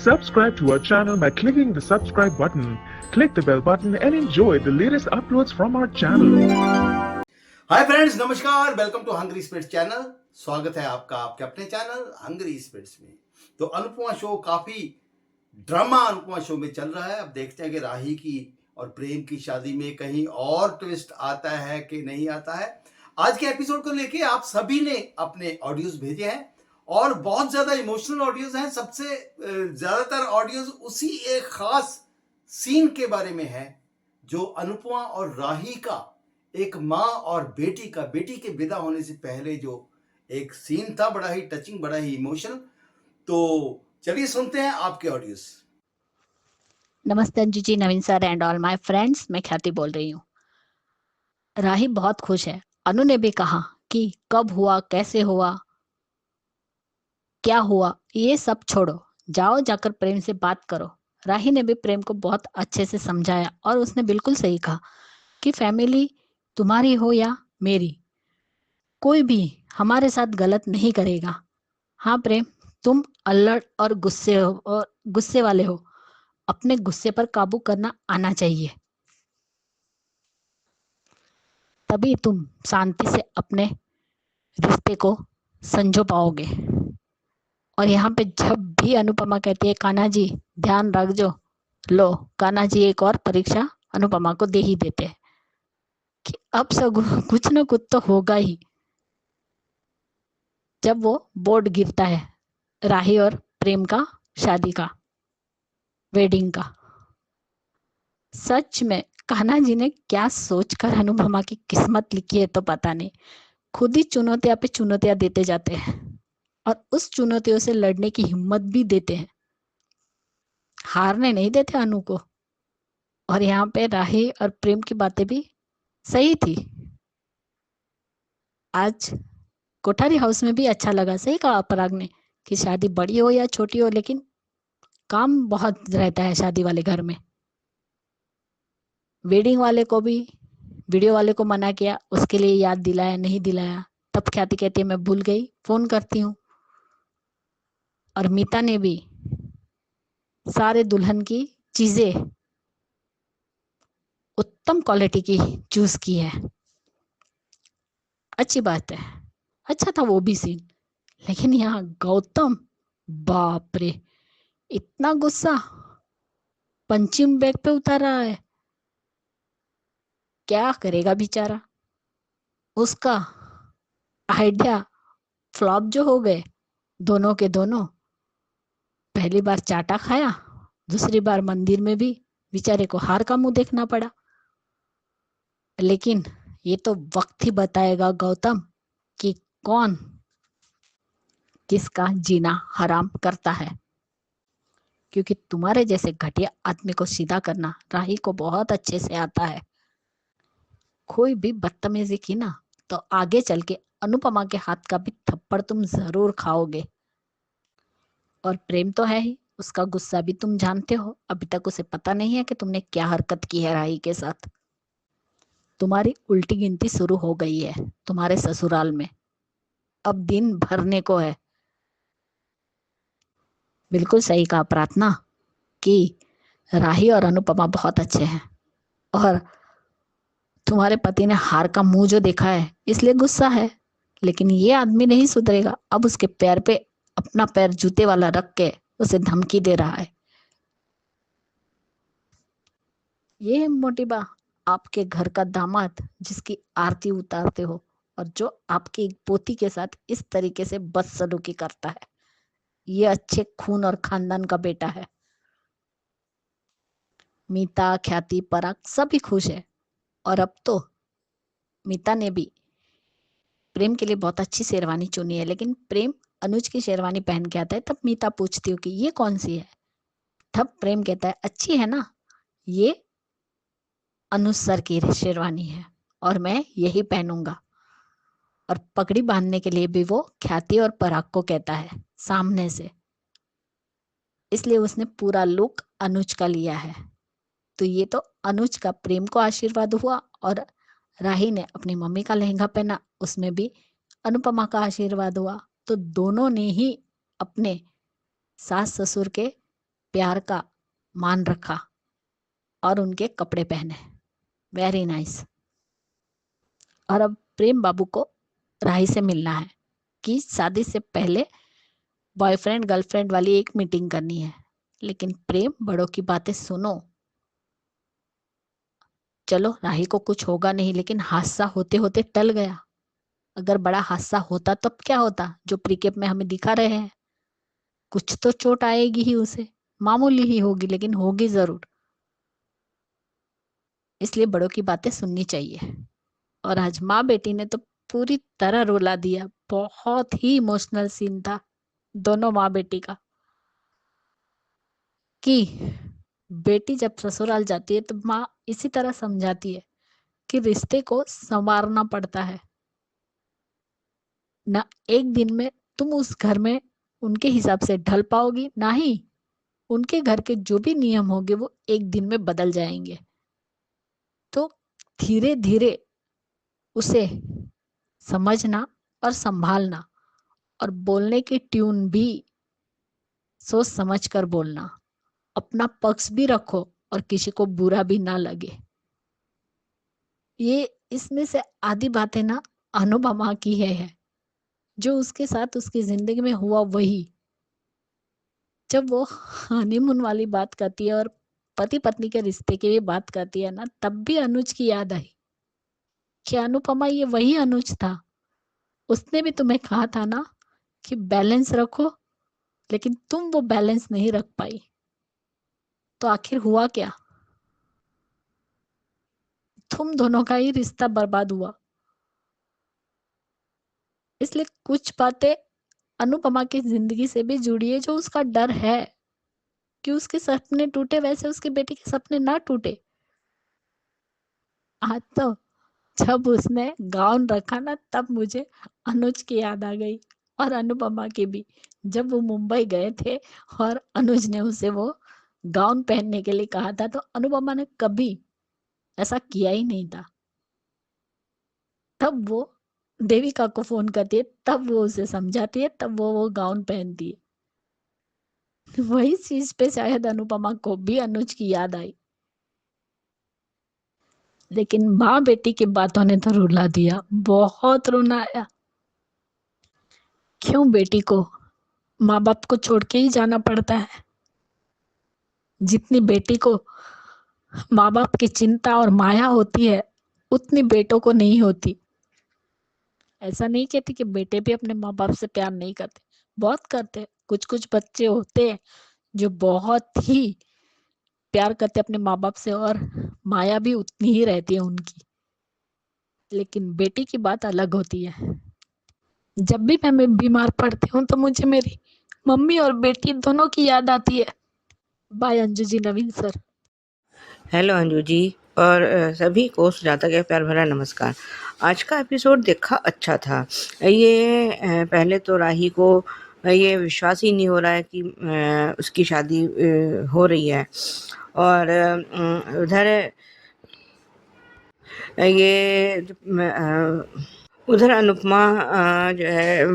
Subscribe to our channel by clicking the subscribe button. Click the bell button and enjoy the latest uploads from our channel. Hi friends, नमस्कार। Welcome to hungry spirits channel. स्वागत है आपका आपके अपने channel hungry spirits में। तो Anupama show काफी drama Anupama show में चल रहा है। अब देखते हैं कि राही की और प्रेम की शादी में कहीं और ट्विस्ट आता है कि नहीं आता है। आज के एपिसोड को लेके आप सभी ने अपने ऑडियोज भेजे हैं और बहुत ज्यादा इमोशनल ऑडियोज हैं। सबसे ज्यादातर ऑडियोज उसी एक खास सीन के बारे में है जो अनुपमा और राही का एक माँ और बेटी के विदा होने से पहले जो एक सीन था, बड़ा ही टचिंग, बड़ा ही इमोशनल। तो चलिए सुनते हैं आपके ऑडियोज। नमस्ते Anju ji, Naveen sir and all my friends, मैं ख्याति बोल रही हूँ। राही बहुत खुश है। अनु ने भी कहा कि कब हुआ, कैसे हुआ, क्या हुआ, ये सब छोड़ो, जाओ जाकर प्रेम से बात करो। राही ने भी प्रेम को बहुत अच्छे से समझाया और उसने बिल्कुल सही कहा कि फैमिली तुम्हारी हो या मेरी, कोई भी हमारे साथ गलत नहीं करेगा। हाँ प्रेम, तुम अल्लड़ और गुस्से वाले हो, अपने गुस्से पर काबू करना आना चाहिए, तभी तुम शांति से अपने रिश्ते को संजो पाओगे। और यहाँ पे जब भी अनुपमा कहती है कान्हा जी ध्यान रख जो, लो कान्हा जी एक और परीक्षा अनुपमा को दे ही देते हैं कि अब सब कुछ न कुछ तो होगा ही। जब वो बोर्ड गिरता है राही और प्रेम का, शादी का, वेडिंग का, सच में कान्हा जी ने क्या सोचकर अनुपमा की किस्मत लिखी है तो पता नहीं। खुद ही चुनौतियां पे चुनौतियां देते जाते हैं और उस चुनौतियों से लड़ने की हिम्मत भी देते हैं, हारने नहीं देते अनु को। और यहाँ पे राही और प्रेम की बातें भी सही थी। आज कोठारी हाउस में भी अच्छा लगा, सही कहा अपराग ने कि शादी बड़ी हो या छोटी हो, लेकिन काम बहुत रहता है शादी वाले घर में। वेडिंग वाले को भी, वीडियो वाले को मना किया, उसके लिए याद दिलाया, नहीं दिलाया। तब ख्याति कहती है मैं भूल गई, फोन करती हूँ। और मीता ने भी सारे दुल्हन की चीजें उत्तम क्वालिटी की चूज की है। अच्छी बात है, अच्छा था वो भी सीन। लेकिन यहाँ गौतम, बाप रे, इतना गुस्सा पंचिंग बैग पे उतार रहा है। क्या करेगा बेचारा, उसका आइडिया फ्लॉप जो हो गए दोनों के दोनों। पहली बार चाटा खाया, दूसरी बार मंदिर में भी बेचारे को हार का मुंह देखना पड़ा। लेकिन ये तो वक्त ही बताएगा गौतम कि कौन किसका जीना हराम करता है, क्योंकि तुम्हारे जैसे घटिया आदमी को सीधा करना राही को बहुत अच्छे से आता है। कोई भी बदतमीजी की ना तो आगे चल के अनुपमा के हाथ का भी थप्पड़ तुम जरूर खाओगे। और प्रेम तो है ही, उसका गुस्सा भी तुम जानते हो। अभी तक उसे पता नहीं है कि तुमने क्या हरकत की है राही के साथ। तुम्हारी उल्टी गिनती शुरू हो गई है तुम्हारे ससुराल में, अब दिन भरने को है। बिल्कुल सही कहा प्रार्थना कि राही और अनुपमा बहुत अच्छे हैं और तुम्हारे पति ने हार का मुंह जो देखा है इसलिए गुस्सा है। लेकिन ये आदमी नहीं सुधरेगा, अब उसके पैर पे अपना पैर जूते वाला रख के उसे धमकी दे रहा है। ये है मोटिबा, आपके घर का दामाद जिसकी आरती उतारते हो और जो आपकी पोती के साथ इस तरीके से बदसलूकी करता है। ये अच्छे खून और खानदान का बेटा है। मीता, ख्याति, पराग सभी खुश है। और अब तो मीता ने भी प्रेम के लिए बहुत अच्छी शेरवानी चुनी है। लेकिन प्रेम अनुज की शेरवानी पहन के आता है, तब मीता पूछती हो कि ये कौन सी है। तब प्रेम कहता है अच्छी है ना, ये अनुज सर की शेरवानी है और मैं यही पहनूंगा। और पगड़ी बांधने के लिए भी वो ख्याति और पराग को कहता है सामने से, इसलिए उसने पूरा लुक अनुज का लिया है। तो ये तो अनुज का प्रेम को आशीर्वाद हुआ। और राही ने अपनी मम्मी का लहंगा पहना, उसमें भी अनुपमा का आशीर्वाद हुआ। तो दोनों ने ही अपने सास ससुर के प्यार का मान रखा और उनके कपड़े पहने। Very nice. और अब प्रेम बाबू को राही से मिलना है कि शादी से पहले बॉयफ्रेंड गर्लफ्रेंड वाली एक मीटिंग करनी है। लेकिन प्रेम, बड़ों की बातें सुनो। चलो राही को कुछ होगा नहीं, लेकिन हादसा होते होते टल गया। अगर बड़ा हादसा होता तब क्या होता, जो प्रीकेप में हमें दिखा रहे हैं। कुछ तो चोट आएगी ही उसे, मामूली ही होगी लेकिन होगी जरूर। इसलिए बड़ों की बातें सुननी चाहिए। और आज माँ बेटी ने तो पूरी तरह रुला दिया। बहुत ही इमोशनल सीन था दोनों माँ बेटी का, कि बेटी जब ससुराल जाती है तो माँ इसी तरह समझाती है कि रिश्ते को संवारना पड़ता है ना। एक दिन में तुम उस घर में उनके हिसाब से ढल पाओगी, ना ही उनके घर के जो भी नियम होंगे वो एक दिन में बदल जाएंगे। तो धीरे धीरे उसे समझना और संभालना, और बोलने की ट्यून भी सोच समझ कर बोलना। अपना पक्ष भी रखो और किसी को बुरा भी ना लगे। ये इसमें से आधी बातें ना अनुपमा की है, जो उसके साथ उसकी जिंदगी में हुआ वही। जब वो हनीमून वाली बात करती है और पति पत्नी के रिश्ते की भी बात करती है ना, तब भी अनुज की याद आई कि अनुपमा, ये वही अनुज था। उसने भी तुम्हें कहा था ना कि बैलेंस रखो, लेकिन तुम वो बैलेंस नहीं रख पाई। तो आखिर हुआ क्या? तुम दोनों का ही रिश्ता बर्बाद हुआ। इसलिए कुछ बातें अनुपमा की जिंदगी से भी जुड़ी है, जो उसका डर है कि उसके सपने टूटे वैसे उसकी बेटी के सपने ना टूटे। आज तो जब उसने गाउन रखा ना, तब मुझे अनुज की याद आ गई, और अनुपमा की भी। जब वो मुंबई गए थे और अनुज ने उसे वो गाउन पहनने के लिए कहा था, तो अनुपमा ने कभी ऐसा किया ही नहीं था। तब वो देविका को फोन करती है, तब वो उसे समझाती है, तब वो गाउन पहनती है। वही चीज पे शायद अनुपमा को भी अनुज की याद आई। लेकिन माँ बेटी की बातों ने तो रुला दिया, बहुत रोना आया। क्यों बेटी को माँ बाप को छोड़ के ही जाना पड़ता है? जितनी बेटी को माँ बाप की चिंता और माया होती है, उतनी बेटों को नहीं होती। ऐसा नहीं कहती कि बेटे भी अपने माँ बाप से प्यार नहीं करते, बहुत करते। कुछ कुछ बच्चे होते हैं जो बहुत ही प्यार करते अपने माँ बाप से, और माया भी उतनी ही रहती है उनकी। लेकिन बेटी की बात अलग होती है। जब भी मैं बीमार पड़ती हूँ तो मुझे मेरी मम्मी और बेटी दोनों की याद आती है। Bye Anju ji, Naveen sir. Hello Anju जी, और सभी को सुजाता का प्यार भरा नमस्कार। आज का एपिसोड देखा, अच्छा था। ये पहले तो राही को ये विश्वास ही नहीं हो रहा है कि उसकी शादी हो रही है, और उधर ये उधर अनुपमा जो है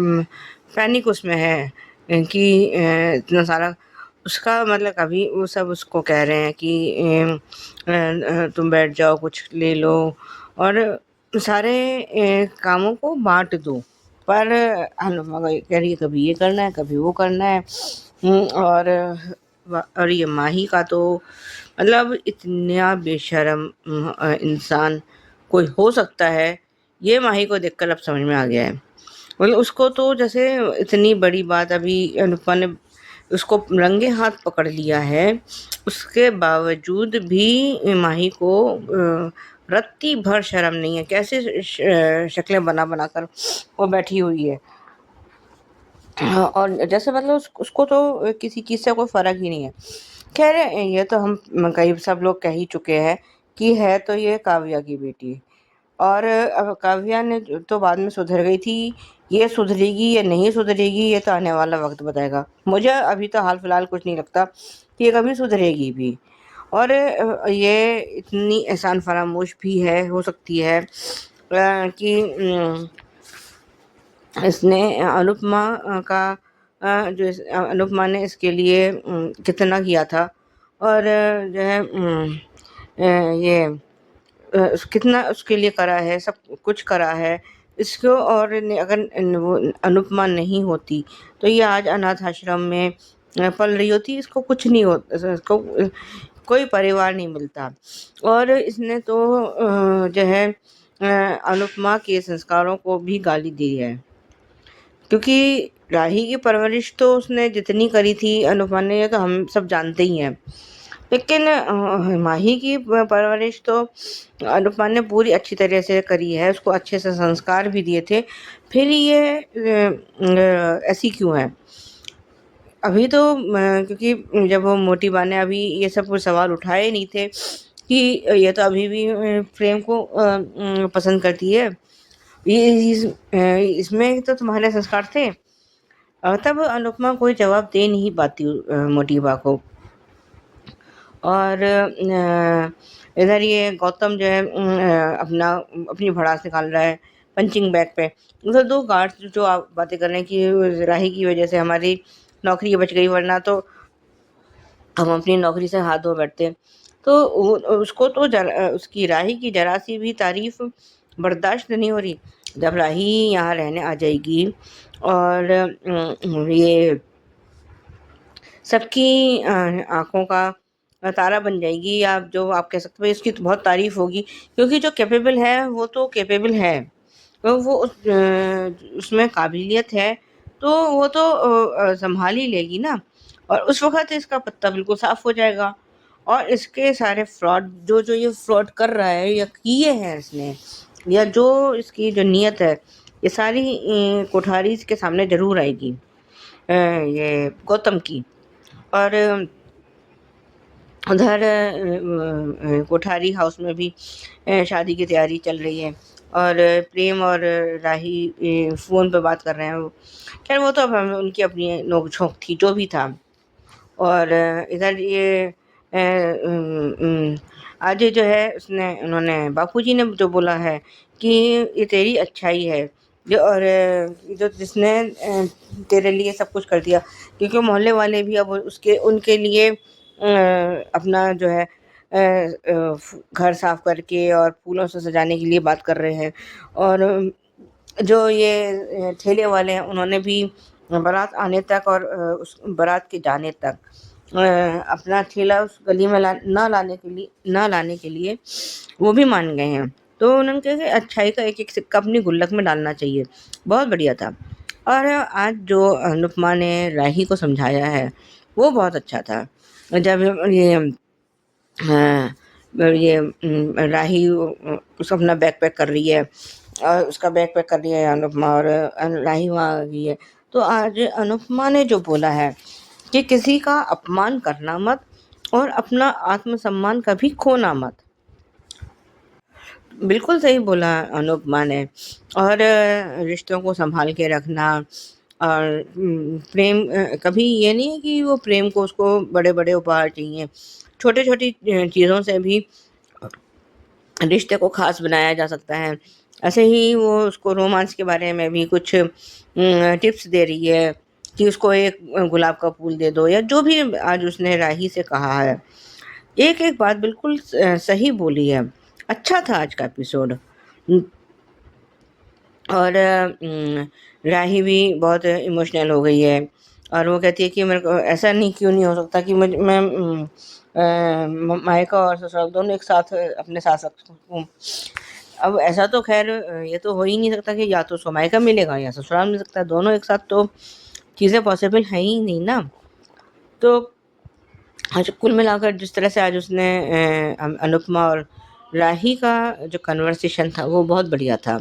पैनिक उसमें है कि इतना सारा उसका, मतलब अभी वो सब उसको कह रहे हैं कि तुम बैठ जाओ, कुछ ले लो, और सारे कामों को बांट दो। पर अनुपमा कह रही है कभी ये करना है, कभी वो करना है। और ये माही का तो मतलब इतना बेशर्म इंसान कोई हो सकता है, ये माही को देखकर अब समझ में आ गया है। मतलब उसको तो जैसे इतनी बड़ी बात, अभी अनुपमा ने उसको रंगे हाथ पकड़ लिया है, उसके बावजूद भी माही को रत्ती भर शर्म नहीं है। कैसे शक्लें बना बना कर वो बैठी हुई है। और जैसे मतलब उसको तो किसी चीज़ से कोई फ़र्क ही नहीं है। खैर, ये तो हम कई सब लोग कह ही चुके हैं कि है तो ये काव्या की बेटी, और अब काव्या ने तो बाद में सुधर गई थी। ये सुधरेगी या नहीं सुधरेगी, ये तो आने वाला वक्त बताएगा। मुझे अभी तो हाल फिलहाल कुछ नहीं लगता कि ये कभी सुधरेगी भी। और ये इतनी एहसान फरामोश भी है, हो सकती है कि इसने अनुपमा का अनुपमा ने इसके लिए कितना किया था, और जो है ये कितना उसके लिए करा है, सब कुछ करा है इसको। और अगर वो अनुपमा नहीं होती तो ये आज अनाथ आश्रम में पल रही होती, इसको कुछ नहीं होता, इसको कोई परिवार नहीं मिलता। और इसने तो जो है अनुपमा के संस्कारों को भी गाली दी है, क्योंकि राही की परवरिश तो उसने जितनी करी थी अनुपमा ने, ये तो हम सब जानते ही हैं। लेकिन माही की परवरिश तो अनुपमा ने पूरी अच्छी तरह से करी है, उसको अच्छे से संस्कार भी दिए थे। फिर ये ऐसी क्यों है अभी तो? क्योंकि जब वो मोटी बहन ने अभी ये सब सवाल उठाए नहीं थे कि ये तो अभी भी प्रेम को पसंद करती है, इसमें तो तुम्हारे संस्कार थे। तब अनुपमा कोई जवाब दे नहीं पाती मोटी बा को। और इधर ये गौतम जो है अपनी भड़ास निकाल रहा है पंचिंग बैग पे। उधर दो गार्ड्स जो आप बातें कर रहे हैं कि राही की वजह से हमारी नौकरी बच गई, वरना तो हम अपनी नौकरी से हाथ धो बैठते। तो उसको तो उसकी राही की जरा सी भी तारीफ बर्दाश्त नहीं हो रही। जब राही यहाँ रहने आ जाएगी और ये सबकी आंखों का तारा बन जाएगी, या जो आप कह सकते हो इसकी तो बहुत तारीफ होगी, क्योंकि जो कैपेबल है वो तो कैपेबल है, तो वो उसमें काबिलियत है, तो वो तो संभाल ही लेगी ना। और उस वक्त इसका पत्ता बिल्कुल साफ हो जाएगा। और इसके सारे फ्रॉड जो ये फ्रॉड कर रहा है या किए हैं इसने, या जो इसकी जो नीयत है, ये सारी कोठारी इसके सामने जरूर आएगी, ये गौतम की। और उधर कोठारी हाउस में भी शादी की तैयारी चल रही है, और प्रेम और राही फ़ोन पे बात कर रहे हैं। खैर वो तो अब उनकी अपनी नोक झोंक थी, जो भी था। और इधर ये आज जो है उन्होंने बापूजी ने जो बोला है कि ये तेरी अच्छाई है, जो और जो जिसने तेरे लिए सब कुछ कर दिया, क्योंकि मोहल्ले वाले भी अब उनके लिए अपना जो है घर साफ करके और फूलों से सजाने के लिए बात कर रहे हैं। और जो ये ठेले वाले हैं, उन्होंने भी बारात आने तक और उस बारात के जाने तक अपना ठेला उस गली में ना लाने के लिए वो भी मान गए हैं। तो उन्होंने कहा कि अच्छाई का एक एक सिक्का अपनी गुल्लक में डालना चाहिए। बहुत बढ़िया था। और आज जो अनुपमा ने राही को समझाया है वो बहुत अच्छा था। जब ये राही उसको अपना बैग पैक कर रही है, और उसका बैग पैक कर रही है अनुपमा, और राही वहाँ आ गई है। तो आज अनुपमा ने जो बोला है कि किसी का अपमान करना मत और अपना आत्मसम्मान कभी खोना मत, बिल्कुल सही बोला अनुपमा ने। और रिश्तों को संभाल के रखना, और प्रेम कभी ये नहीं है कि वो प्रेम को उसको बड़े बड़े उपहार चाहिए, छोटी छोटी चीज़ों से भी रिश्ते को खास बनाया जा सकता है। ऐसे ही वो उसको रोमांस के बारे में भी कुछ टिप्स दे रही है कि उसको एक गुलाब का फूल दे दो, या जो भी आज उसने राही से कहा है। एक एक बात बिल्कुल सही बोली है। अच्छा था आज का एपिसोड। और राही भी बहुत इमोशनल हो गई है, और वो कहती है कि मेरे को ऐसा नहीं क्यों नहीं हो सकता कि मैं मायका और ससुराल दोनों एक साथ अपने साथ सकूँ। अब ऐसा तो खैर ये तो हो ही नहीं सकता कि या तो उसको मायका मिलेगा या ससुराल मिल सकता है, दोनों एक साथ तो चीज़ें पॉसिबल है ही नहीं ना। तो आज कुल मिलाकर जिस तरह से आज उसने अनुपमा और राही का जो कन्वर्सेशन था वो बहुत बढ़िया था।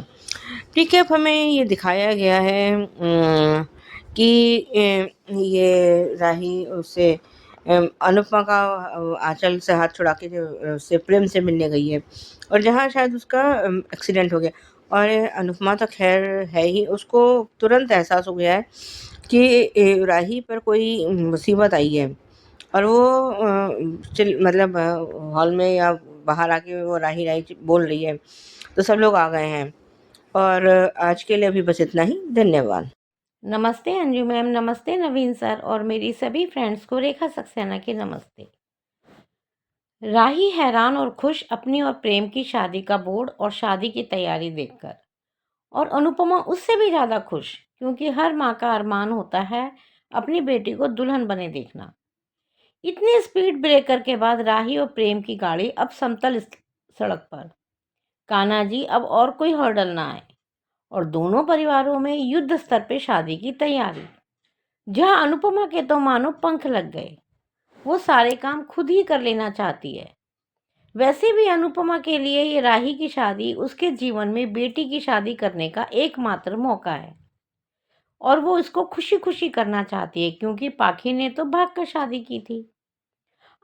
ठीक है, अब हमें ये दिखाया गया है कि ये राही उससे अनुपमा का आंचल से हाथ छुड़ा के उससे प्रेम से मिलने गई है, और जहाँ शायद उसका एक्सीडेंट हो गया। और अनुपमा तो खैर है ही, उसको तुरंत एहसास हो गया है कि राही पर कोई मुसीबत आई है। और वो मतलब हॉल में या बाहर आके वो राही राही बोल रही है, तो सब लोग आ गए हैं। और आज के लिए अभी बस इतना ही। धन्यवाद। नमस्ते अंजू मैम, नमस्ते नवीन सर और मेरी सभी फ्रेंड्स को रेखा सक्सेना की नमस्ते। राही हैरान और खुश अपनी और प्रेम की शादी का बोर्ड और शादी की तैयारी देखकर, और अनुपमा उससे भी ज़्यादा खुश क्योंकि हर माँ का अरमान होता है अपनी बेटी को दुल्हन बने देखना। इतने स्पीड ब्रेकर के बाद राही और प्रेम की गाड़ी अब समतल सड़क पर। कान्हा जी अब और कोई हर्डल ना आए और दोनों परिवारों में युद्ध स्तर पे शादी की तैयारी। जहाँ अनुपमा के तो मानो पंख लग गए, वो सारे काम खुद ही कर लेना चाहती है। वैसे भी अनुपमा के लिए ये राही की शादी उसके जीवन में बेटी की शादी करने का एकमात्र मौका है और वो इसको खुशी खुशी करना चाहती है क्योंकि पाखी ने तो भाग कर शादी की थी।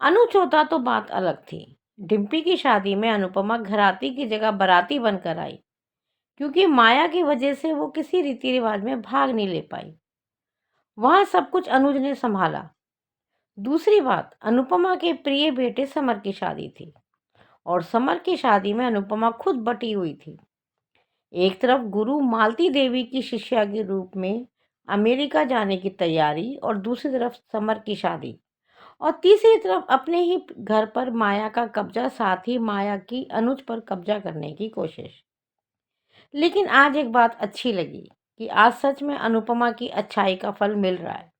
अनुज होता तो बात अलग थी। डिम्पी की शादी में अनुपमा घराती की जगह बाराती बनकर आई क्योंकि माया की वजह से वो किसी रीति रिवाज में भाग नहीं ले पाई। वहां सब कुछ अनुज ने संभाला। दूसरी बात, अनुपमा के प्रिय बेटे समर की शादी थी और समर की शादी में अनुपमा खुद बटी हुई थी। एक तरफ गुरु मालती देवी की शिष्या के रूप में अमेरिका जाने की तैयारी और दूसरी तरफ समर की शादी और तीसरी तरफ अपने ही घर पर माया का कब्जा, साथ ही माया की अनुज पर कब्जा करने की कोशिश। लेकिन आज एक बात अच्छी लगी कि आज सच में अनुपमा की अच्छाई का फल मिल रहा है।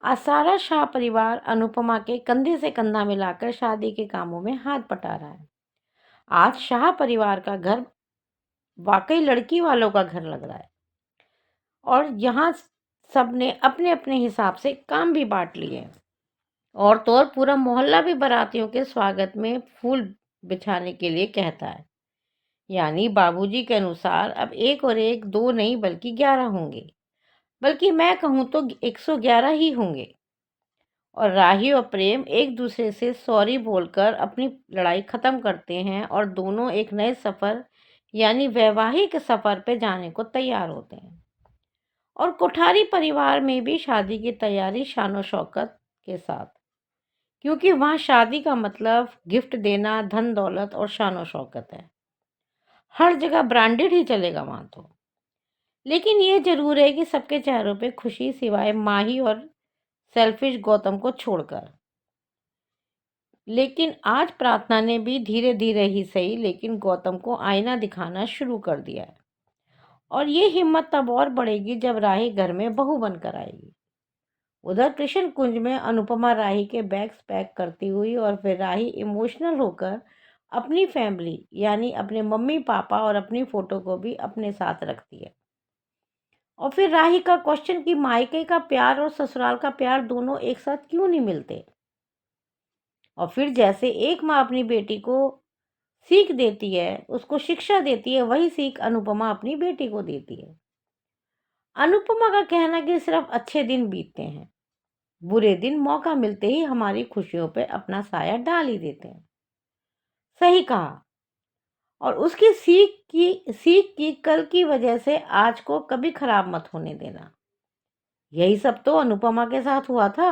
आज सारा शाह परिवार अनुपमा के कंधे से कंधा मिलाकर शादी के कामों में हाथ बटा रहा है। आज शाह परिवार का घर वाकई लड़की वालों का घर लग रहा है और यहाँ सबने अपने अपने हिसाब से काम भी बांट लिए और तो और पूरा मोहल्ला भी बारातियों के स्वागत में फूल बिछाने के लिए कहता है। यानी बाबूजी के अनुसार अब एक और एक दो नहीं बल्कि 11 होंगे, बल्कि मैं कहूँ तो 111 ही होंगे। और राही और प्रेम एक दूसरे से सॉरी बोलकर अपनी लड़ाई खत्म करते हैं और दोनों एक नए सफर यानी वैवाहिक सफर पे जाने को तैयार होते हैं। और कोठारी परिवार में भी शादी की तैयारी शानो शौकत के साथ, क्योंकि वहाँ शादी का मतलब गिफ्ट देना, धन दौलत और शानो शौकत है। हर जगह ब्रांडेड ही चलेगा वहाँ तो। लेकिन ये जरूर है कि सबके चेहरों पे खुशी सिवाय माही और सेल्फिश गौतम को छोड़कर। लेकिन आज प्रार्थना ने भी धीरे धीरे ही सही लेकिन गौतम को आईना दिखाना शुरू कर दिया है और ये हिम्मत तब और बढ़ेगी जब राही घर में बहू बनकर आएगी। उधर कृष्ण कुंज में अनुपमा राही के बैग्स पैक करती हुई और फिर राही इमोशनल होकर अपनी फैमिली यानी अपने मम्मी पापा और अपनी फोटो को भी अपने साथ रखती है। और फिर राही का क्वेश्चन कि मायके का प्यार और ससुराल का प्यार दोनों एक साथ क्यों नहीं मिलते। और फिर जैसे एक माँ अपनी बेटी को सीख देती है, उसको शिक्षा देती है, वही सीख अनुपमा अपनी बेटी को देती है। अनुपमा का कहना कि सिर्फ अच्छे दिन बीतते हैं, बुरे दिन मौका मिलते ही हमारी खुशियों पे अपना साया डाल ही देते हैं। सही कहा। और उसकी सीख की कल की वजह से आज को कभी खराब मत होने देना। यही सब तो अनुपमा के साथ हुआ था।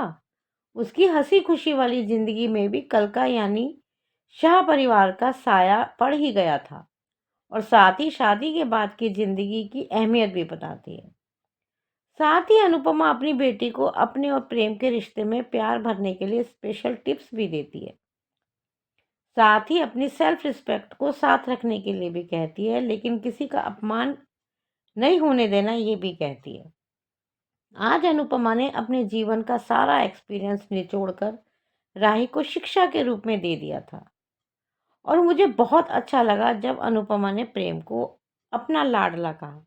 उसकी हंसी खुशी वाली जिंदगी में भी कल का यानी शाह परिवार का साया पड़ ही गया था और साथ ही शादी के बाद की जिंदगी की अहमियत भी बताती है। साथ ही अनुपमा अपनी बेटी को अपने और प्रेम के रिश्ते में प्यार भरने के लिए स्पेशल टिप्स भी देती है। साथ ही अपनी सेल्फ रिस्पेक्ट को साथ रखने के लिए भी कहती है, लेकिन किसी का अपमान नहीं होने देना ये भी कहती है। आज अनुपमा ने अपने जीवन का सारा एक्सपीरियंस निचोड़कर राही को शिक्षा के रूप में दे दिया था और मुझे बहुत अच्छा लगा जब अनुपमा ने प्रेम को अपना लाडला कहा।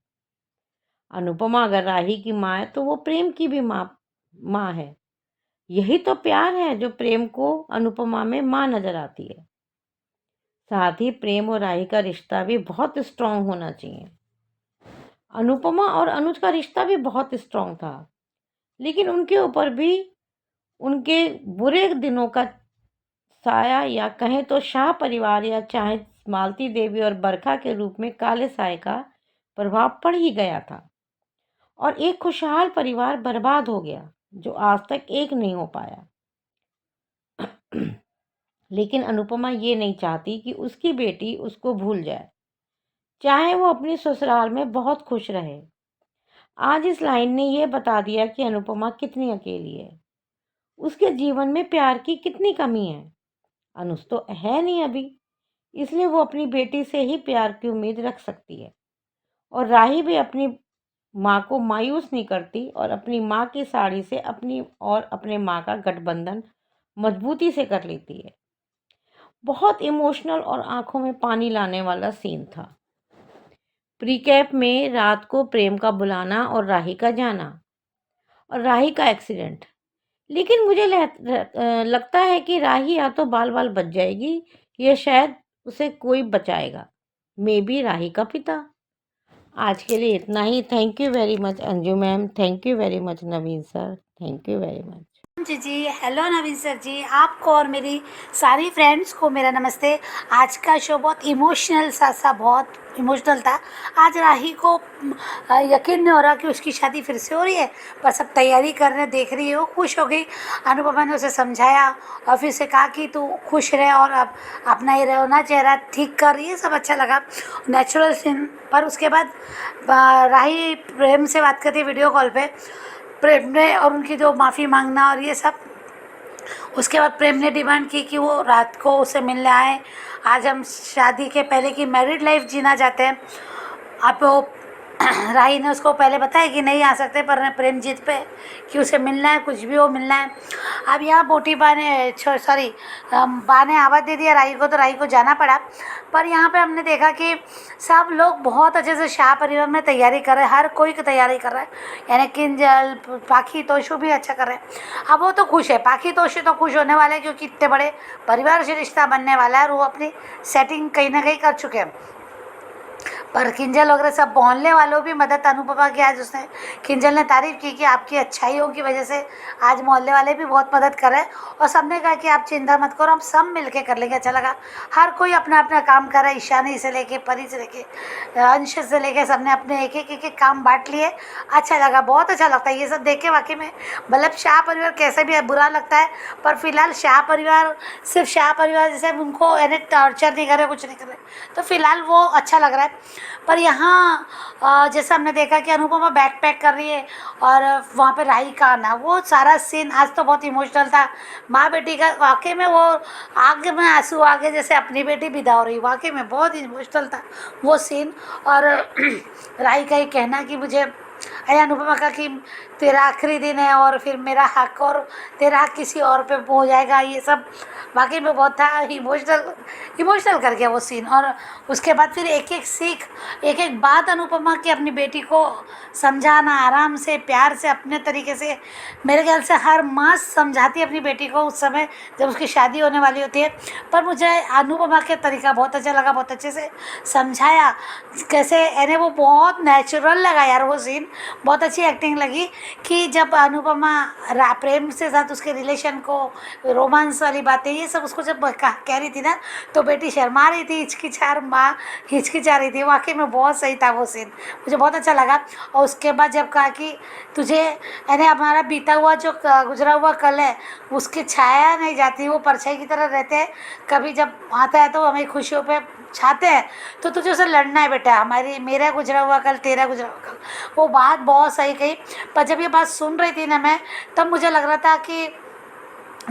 अनुपमा अगर राही की माँ है तो वो प्रेम की भी माँ है। यही तो प्यार है जो प्रेम को अनुपमा में माँ नजर आती है। साथ ही प्रेम और राही का रिश्ता भी बहुत स्ट्रांग होना चाहिए। अनुपमा और अनुज का रिश्ता भी बहुत स्ट्रांग था, लेकिन उनके ऊपर भी उनके बुरे दिनों का साया या कहें तो शाह परिवार या चाहे मालती देवी और बरखा के रूप में काले साए का प्रभाव पड़ ही गया था और एक खुशहाल परिवार बर्बाद हो गया जो आज तक एक नहीं हो पाया। लेकिन अनुपमा ये नहीं चाहती कि उसकी बेटी उसको भूल जाए, चाहे वो अपनी ससुराल में बहुत खुश रहे। आज इस लाइन ने ये बता दिया कि अनुपमा कितनी अकेली है, उसके जीवन में प्यार की कितनी कमी है। अनुज तो है नहीं अभी, इसलिए वो अपनी बेटी से ही प्यार की उम्मीद रख सकती है। और राही भी अपनी माँ को मायूस नहीं करती और अपनी माँ की साड़ी से अपनी और अपने माँ का गठबंधन मजबूती से कर लेती है। बहुत इमोशनल और आंखों में पानी लाने वाला सीन था। प्रीकैप में रात को प्रेम का बुलाना और राही का जाना और राही का एक्सीडेंट। लेकिन मुझे लगता है कि राही या तो बाल बाल बच जाएगी या शायद उसे कोई बचाएगा, मे बी राही का पिता। आज के लिए इतना ही। Thank you very much Anju ma'am, thank you very much Naveen sir, thank you very much. जी हेलो नवीन सर जी, आपको और मेरी सारी फ्रेंड्स को मेरा नमस्ते। आज का शो बहुत इमोशनल सा बहुत इमोशनल था। आज राही को यकीन नहीं हो रहा कि उसकी शादी फिर से हो रही है, पर सब तैयारी कर रहे, देख रही हो, खुश हो गई। अनुपमा ने उसे समझाया और फिर से कहा कि तू खुश रहे और अब अपना ही रोना चेहरा ठीक कर रही है, सब अच्छा लगा, नेचुरल सीन। पर उसके बाद राही प्रेम से बात करती वीडियो कॉल पे, प्रेम ने और उनकी जो माफ़ी मांगना और ये सब। उसके बाद प्रेम ने डिमांड की कि वो रात को उसे मिलने आए। आज हम शादी के पहले की मैरिड लाइफ जीना चाहते हैं। अब वो राही ने उसको पहले बताया कि नहीं आ सकते, पर प्रेम जीत पे कि उसे मिलना है, कुछ भी हो मिलना है। अब यहाँ बोटी बा ने बा ने आवाज़ दे दिया राही को, तो राही को जाना पड़ा। पर यहाँ पे हमने देखा कि सब लोग बहुत अच्छे से शाह परिवार में तैयारी कर रहे हैं, हर कोई की तैयारी कर रहा है, यानी किंजल पाखी तोशु भी अच्छा कर रहे हैं। अब वो तो खुश है, पाखी तोशु तो खुश होने वाले हैं क्योंकि इतने बड़े परिवार से रिश्ता बनने वाला है और वो अपनी सेटिंग कहीं ना कहीं कर चुके हैं। पर किंजल वगैरह सब मोहल्ले वालों भी मदद अनुपमा की आज उसने, किंजल ने तारीफ़ की कि आपकी अच्छाइयों की वजह से आज मोहल्ले वाले भी बहुत मदद कर रहे हैं। और सबने कहा कि आप चिंता मत करो, हम सब मिलके कर लेंगे। अच्छा लगा, हर कोई अपना अपना काम कर रहा है, ईशानी से लेके परी से लेके अंश से लेके सबने अपने एक एक काम बांट लिए। अच्छा लगा, बहुत अच्छा लगता है ये सब देख के वाकई में। मतलब शाह परिवार कैसे भी है, बुरा लगता है, पर फिलहाल शाह परिवार सिर्फ शाह परिवार जैसे उनको यानी टॉर्चर नहीं कर रहे, कुछ नहीं कर रहे, तो फिलहाल वो अच्छा लग रहा है। पर यहाँ जैसा हमने देखा कि अनुपमा बैग पैक कर रही है और वहाँ पे राही का आना, वो सारा सीन आज तो बहुत इमोशनल था। माँ बेटी का वाकई में वो आगे में आंसू आ गए, जैसे अपनी बेटी विदा हो रही, वाकई में बहुत इमोशनल था वो सीन। और राही का ये कहना कि मुझे अनुपमा का कि तेरा आखिरी दिन है और फिर मेरा हक और तेरा हक किसी और पे हो जाएगा, ये सब वाकई में बहुत था इमोशनल कर गया वो सीन। और उसके बाद फिर एक एक सीख, एक एक बात अनुपमा की अपनी बेटी को समझाना आराम से, प्यार से, अपने तरीके से। मेरे ख्याल से हर माँ समझाती है अपनी बेटी को उस समय जब उसकी शादी होने वाली होती है। पर मुझे अनुपमा के तरीका बहुत अच्छा लगा, बहुत अच्छे से समझाया कैसे, यानी वो बहुत नेचुरल लगा यार वो सीन, बहुत अच्छी एक्टिंग लगी। कि जब अनुपमा प्रेम से साथ उसके रिलेशन को, रोमांस वाली बातें, ये सब उसको जब कह रही थी ना, तो बेटी शर्मा रही थी, माँ हिचकिचा रही थी। वाकई में बहुत सही था वो सीन, मुझे बहुत अच्छा लगा। और उसके बाद जब कहा कि तुझे यानी हमारा बीता हुआ जो गुजरा हुआ कल है उसकी छाया नहीं जाती, वो परछाई की तरह रहते हैं, कभी जब आता है तो हमें खुशियों पे छाते हैं, तो तुझे उसे लड़ना है बेटा, हमारी मेरा गुजरा हुआ कल तेरा गुजरा हुआ कल। वो बात बहुत सही कही। पर जब ये बात सुन रही थी ना मैं, तब मुझे लग रहा था कि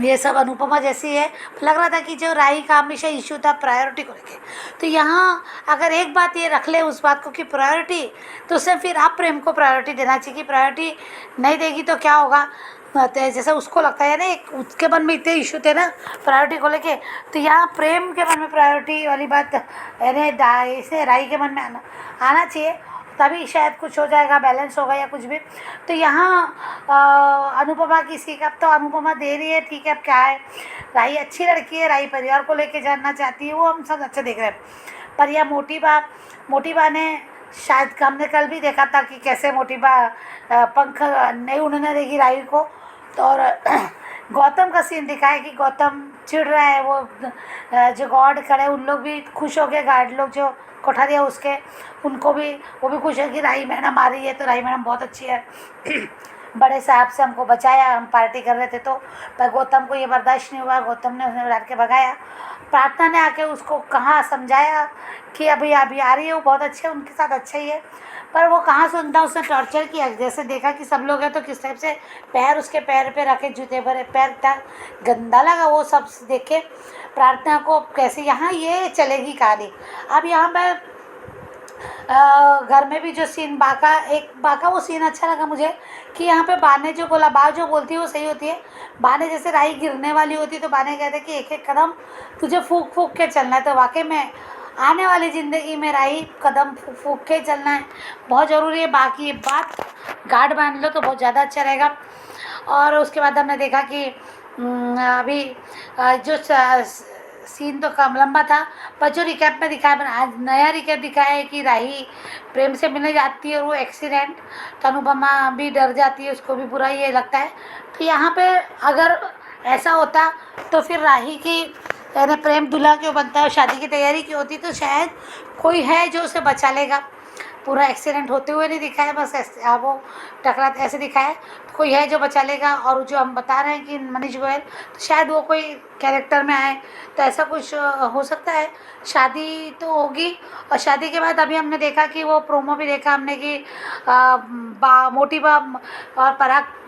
ये सब अनुपमा जैसी है, लग रहा था कि जो राही का हमेशा इशू था प्रायोरिटी को लेके। तो यहाँ अगर एक बात ये रख ले उस बात को कि प्रायोरिटी, तो उससे फिर आप प्रेम को प्रायोरिटी देना चाहिए। कि प्रायोरिटी नहीं देगी तो क्या होगा, जैसे उसको लगता है ना, एक उसके मन में इतने इशू थे ना प्रायोरिटी को लेके, तो यहाँ प्रेम के मन में प्रायोरिटी वाली बात यानी इसे राही के मन में आना चाहिए, तभी शायद कुछ हो जाएगा, बैलेंस होगा या कुछ भी। तो यहाँ अनुपमा की सीख अब तो अनुपमा दे रही है, ठीक है, अब क्या है, राही अच्छी लड़की है, राही परिवार को लेके जानना चाहती है, वो हम सब अच्छा देख रहे हैं। पर यह मोटी बा ने शायद हमने कल भी देखा था कि कैसे मोटी बा पंख नहीं उड़ने देगी राही को। तो और गौतम का सीन दिखाया कि गौतम चिढ़ रहा है, वो जो गार्ड खड़े उन लोग भी खुश हो गए, गार्ड लोग जो कोठारिया उसके, उनको भी वो भी खुश है कि राही मैडम आ रही है, तो राही मैडम बहुत अच्छी है। बड़े साहब से हमको बचाया, हम पार्टी कर रहे थे तो, पर गौतम को ये बर्दाश्त नहीं हुआ, गौतम ने उन्हें डांट के भगाया। प्रार्थना ने आके उसको कहाँ समझाया कि अभी अभी आ रही है, वो बहुत अच्छे, उनके साथ अच्छा ही है, पर वो कहाँ सुनता, उसने टॉर्चर किया। जैसे देखा कि सब लोग हैं तो किस टाइप से पैर उसके पैर पे रखे, जूते भरे, पैर इतना गंदा लगा वो सब देख के। प्रार्थना को कैसे यहाँ ये चलेगी कहानी। अब यहाँ पर घर में भी जो सीन बाका वो सीन अच्छा लगा मुझे कि यहाँ पे बा ने जो बोला, बा जो बोलती है वो सही होती है। बा ने जैसे राही गिरने वाली होती है तो बा ने कहते कि एक एक कदम तुझे फूक फूक के चलना है, तो वाकई में आने वाली ज़िंदगी में राही कदम फूक फूक के चलना है, बहुत ज़रूरी है। बाकी ये बात गार्ड बांध लो तो बहुत ज़्यादा अच्छा रहेगा। और उसके बाद हमने देखा कि अभी जो सीन तो कम लंबा था, पर जो रिकैप में दिखाया, आज नया रिकैप दिखाया है कि राही प्रेम से मिलने जाती है और वो एक्सीडेंट, तो अनुपमा भी डर जाती है, उसको भी बुरा ये लगता है। तो यहाँ पे अगर ऐसा होता तो फिर राही की यानी प्रेम दूल्हा क्यों बनता है, शादी की तैयारी की होती, तो शायद कोई है जो उसे बचा लेगा। पूरा एक्सीडेंट होते हुए नहीं दिखाया, बस ऐसे वो टकराते ऐसे दिखाया है, तो कोई है जो बचा लेगा। और जो हम बता रहे हैं कि मनीष गोयल, तो शायद वो कोई कैरेक्टर में आए, तो ऐसा कुछ हो सकता है। शादी तो होगी, और शादी के बाद अभी हमने देखा कि वो प्रोमो भी देखा हमने कि मोटी बा और पराग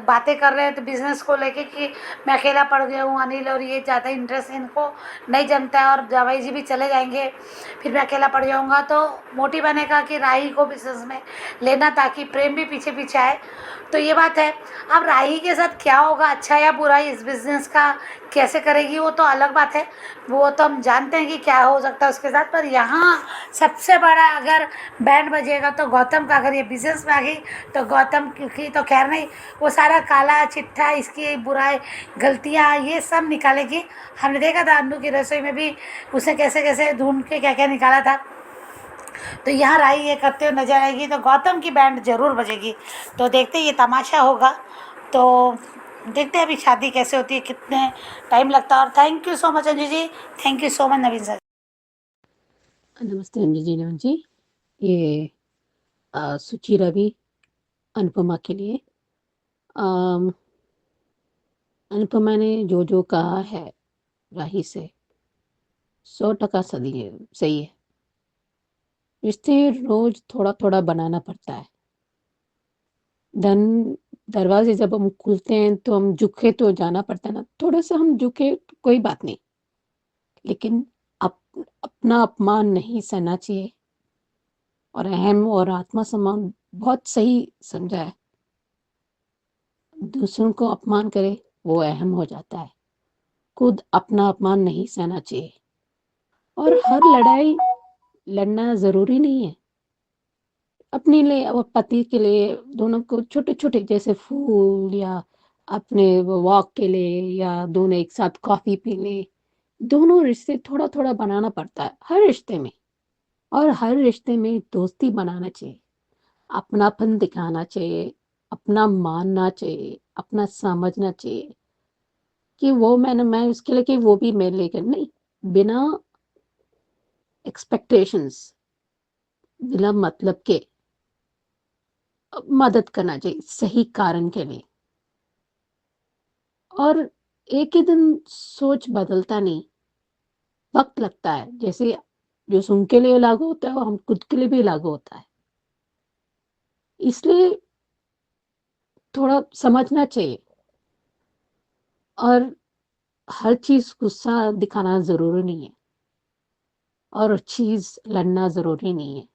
बातें कर रहे हैं तो बिज़नेस को लेके कि मैं अकेला पड़ गया हूँ, अनिल और ये ज़्यादा इंटरेस्ट इनको नहीं जमता है, और जवाई जी भी चले जाएंगे, फिर मैं अकेला पड़ जाऊँगा। तो मोटी बा ने कहा कि राही को बिज़नेस में लेना ताकि प्रेम भी पीछे पीछे आए, तो ये बात है। अब राही के साथ क्या होगा, अच्छा या बुरा, इस बिज़नेस का कैसे करेगी वो तो अलग बात है, वो तो हम जानते हैं कि क्या हो सकता है उसके साथ। पर यहाँ सबसे बड़ा अगर बैंड बजेगा तो गौतम का, अगर ये बिज़नेस में आ गई तो गौतम की तो खैर नहीं, वो सारा काला चिट्ठा, इसकी बुराई, गलतियाँ, ये सब निकालेगी। हमने देखा था अन्नू की रसोई में भी उसने कैसे कैसे ढूंढ के क्या क्या निकाला था, तो यहाँ राही ये करते हुए नजर आएगी, तो गौतम की बैंड जरूर बजेगी। तो देखते ये तमाशा होगा, तो देखते हैं अभी शादी कैसे होती है, कितने टाइम लगता है। और thank you so much Anju ji, thank you so much Naveen sir. नमस्ते अंजू जी, नवीन जी। ये सुचि रवि अनुपमा के लिए, अम, अनुपमा ने जो जो कहा है राही से 100% सही है। रिश्ते रोज थोड़ा थोड़ा बनाना पड़ता है। दरवाजे जब हम खुलते हैं तो हम झुके तो जाना पड़ता है ना, थोड़ा सा हम झुके तो कोई बात नहीं, लेकिन अपना अपमान नहीं सहना चाहिए। और अहम और आत्मसम्मान बहुत सही समझा है। दूसरों को अपमान करे वो अहम हो जाता है, खुद अपना अपमान नहीं सहना चाहिए। और हर लड़ाई लड़ना जरूरी नहीं है। अपने लिए और पति के लिए दोनों को छोटे छोटे, जैसे फूल या अपने वॉक के लिए, या दोनों एक साथ कॉफी पी ले, दोनों रिश्ते थोड़ा थोड़ा बनाना पड़ता है हर रिश्ते में। और हर रिश्ते में दोस्ती बनाना चाहिए, अपनापन दिखाना चाहिए, अपना मानना चाहिए, अपना समझना चाहिए कि वो मैं उसके लिए, कि वो भी मेरे लिए नहीं, बिना एक्सपेक्टेशंस, बिना मतलब के मदद करना चाहिए सही कारण के लिए। और एक ही दिन सोच बदलता नहीं, वक्त लगता है। जैसे जो सुन के लिए लागू होता है वो हम खुद के लिए भी लागू होता है, इसलिए थोड़ा समझना चाहिए। और हर चीज गुस्सा दिखाना जरूरी नहीं है, और चीज लड़ना जरूरी नहीं है।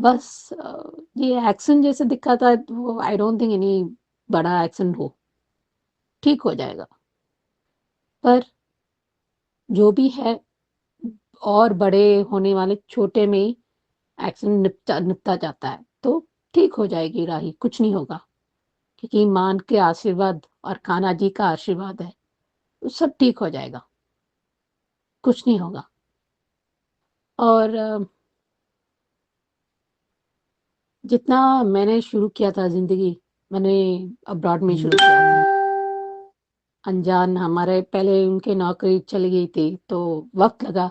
बस ये एक्शन जैसे दिखा था वो, आई डोंट थिंक एनी बड़ा एक्शन हो, ठीक हो जाएगा। पर जो भी है, और बड़े होने वाले छोटे में ही एक्शन निपटा जाता है, तो ठीक हो जाएगी राही, कुछ नहीं होगा, क्योंकि मान के आशीर्वाद और कान्हा जी का आशीर्वाद है, तो सब ठीक हो जाएगा, कुछ नहीं होगा। और जितना मैंने शुरू किया था जिंदगी, मैंने अब्रॉड में शुरू किया था, अनजान। हमारे पहले उनके नौकरी चली गई थी तो वक्त लगा,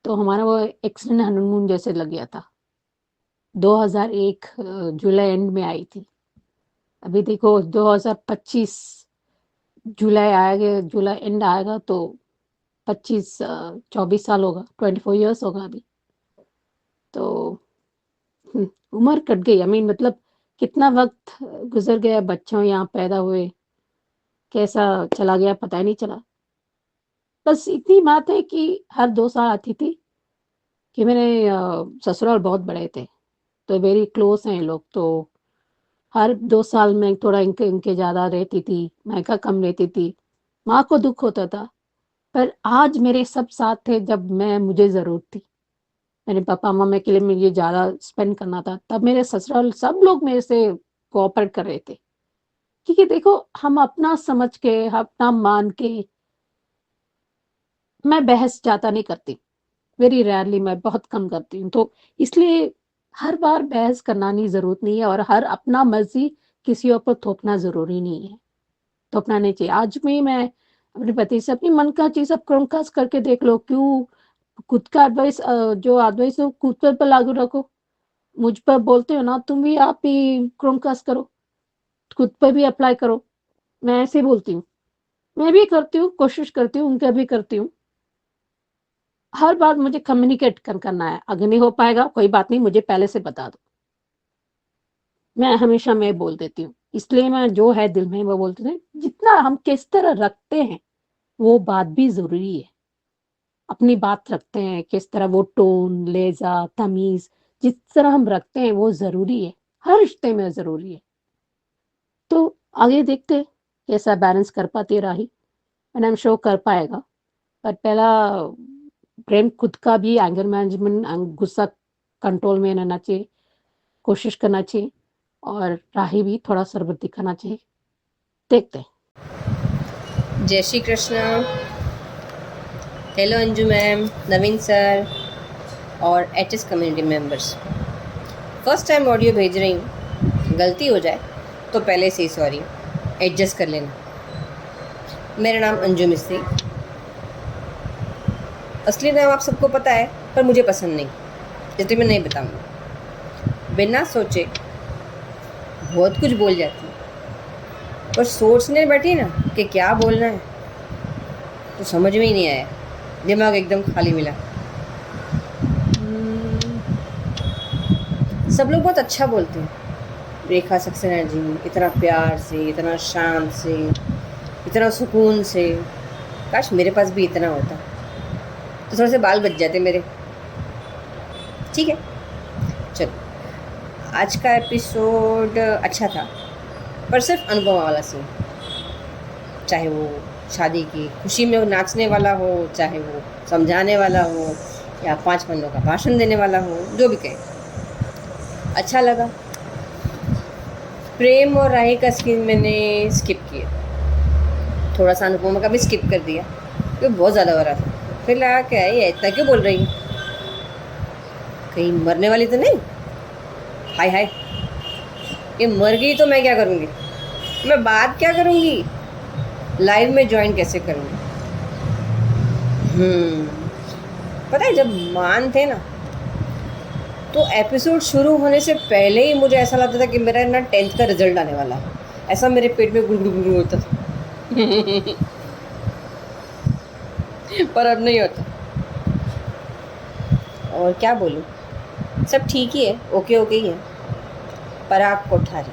तो हमारा वो एक्सीडेंट हनीमून जैसे लग गया था। 2001 जुलाई एंड में आई थी। अभी देखो 2025 जुलाई आएगा, जुलाई एंड आएगा तो 24 साल होगा, 24 इयर्स होगा अभी। तो उम्र कट गई। मतलब कितना वक्त गुजर गया, बच्चों यहाँ पैदा हुए, कैसा चला गया पता ही नहीं चला। बस इतनी बात है कि हर 2 साल आती थी कि मेरे ससुराल बहुत बड़े थे, तो वेरी क्लोज हैं ये लोग, तो हर 2 साल में थोड़ा इनके इनके ज़्यादा रहती थी, मायका कम रहती थी। माँ को दुःख होता था, पर आज मेरे सब साथ थे जब मुझे ज़रूरत थी। मेरे पापा-मम्मी के लिए मुझे ज़्यादा स्पेंड करना था, तब मेरे ससुराल सब लोग मेरे से कोऑपरेट कर रहे थे। क्योंकि देखो हम अपना समझ के, अपना मान के, मैं बहस ज़्यादा नहीं करती, वेरी रेयरली, मैं बहुत कम करती हूँ। तो इसलिए हर बार बहस करना नहीं ज़रूरत नहीं है, और हर अपना मर्ज़ी किसी ऊपर थोपना ज़रूरी नहीं है, थोपना नहीं चाहिए। आज भी मैं अपने पति से अपनी मन का चीज़ आप क्रमकास करके देख लो, क्यों खुद का एडवाइस जो एडवाइस है खुद पर लागू रखो। मुझ पर बोलते हो ना, तुम भी आप ही क्रमकास करो, खुद पर भी अप्लाई करो। मैं ऐसे ही बोलती हूँ, मैं भी करती हूँ, कोशिश करती हूँ, उनका भी करती हूँ। हर बार मुझे कम्युनिकेट करना है, अगर नहीं हो पाएगा कोई बात नहीं, मुझे पहले से बता दो। मैं हमेशा मैं बोल देती हूँ, इसलिए मैं जो है दिल में वो बोलती हूँ। जितना हम किस तरह रखते हैं वो बात भी ज़रूरी है। अपनी बात रखते हैं किस तरह, वो टोन, लहज़ा, तमीज़ जिस तरह हम रखते हैं वो ज़रूरी है, हर रिश्ते में ज़रूरी है। तो आगे देखते हैं कैसा बैलेंस कर पाती है राही, एंड आई एम श्योर कर पाएगा। पर पहला प्रेम खुद का भी एंगर मैनेजमेंट, गुस्सा कंट्रोल में रहना चाहिए, कोशिश करना चाहिए, और राही भी थोड़ा शरबत दिखाना चाहिए। देखते हैं। जय श्री कृष्णा। हेलो अंजू मैम, नवीन सर और HS community members. First time audio भेज रही हूँ, गलती हो जाए तो पहले से ही सॉरी, एडजस्ट कर लेना। मेरा नाम अंजू मिस्त्री, असली नाम आप सबको पता है पर मुझे पसंद नहीं, इसलिए मैं नहीं बताऊँगी। बिना सोचे बहुत कुछ बोल जाती हूँ, पर सोचने बैठी ना कि क्या बोलना है तो समझ में ही नहीं आया, दिमाग एकदम खाली मिला। सब लोग बहुत अच्छा बोलते हैं, रेखा सक्सेना जी इतना प्यार से, इतना शांत से, इतना सुकून से। काश मेरे पास भी इतना होता तो थोड़े से बाल बच जाते मेरे। ठीक है, चलो आज का एपिसोड अच्छा था, पर सिर्फ अनुभव वाला सीन, चाहे वो शादी की खुशी में वो नाचने वाला हो, चाहे वो समझाने वाला हो, या 5 पन्नों का भाषण देने वाला हो, जो भी कहे अच्छा लगा। प्रेम और राही का सीन मैंने स्किप किया, थोड़ा सा अनुपमा का भी स्किप कर दिया क्योंकि बहुत ज़्यादा हो रहा था। फिर लगा क्या है ये इतना क्यों बोल रही है, कहीं मरने वाली तो नहीं। हाय हाय, ये मर गई तो मैं क्या करूँगी, मैं बात क्या करूँगी, लाइव में ज्वाइन कैसे करूँगी। पता है जब मान थे ना तो एपिसोड शुरू होने से पहले ही मुझे ऐसा लगता था कि मेरा ना 10th का रिजल्ट आने वाला है, ऐसा मेरे पेट में गुड़ गुड़ गुड़ होता था। पर अब नहीं होता। और क्या बोलूँ, सब ठीक ही है, ओके ओके ही है। पराग कोठारी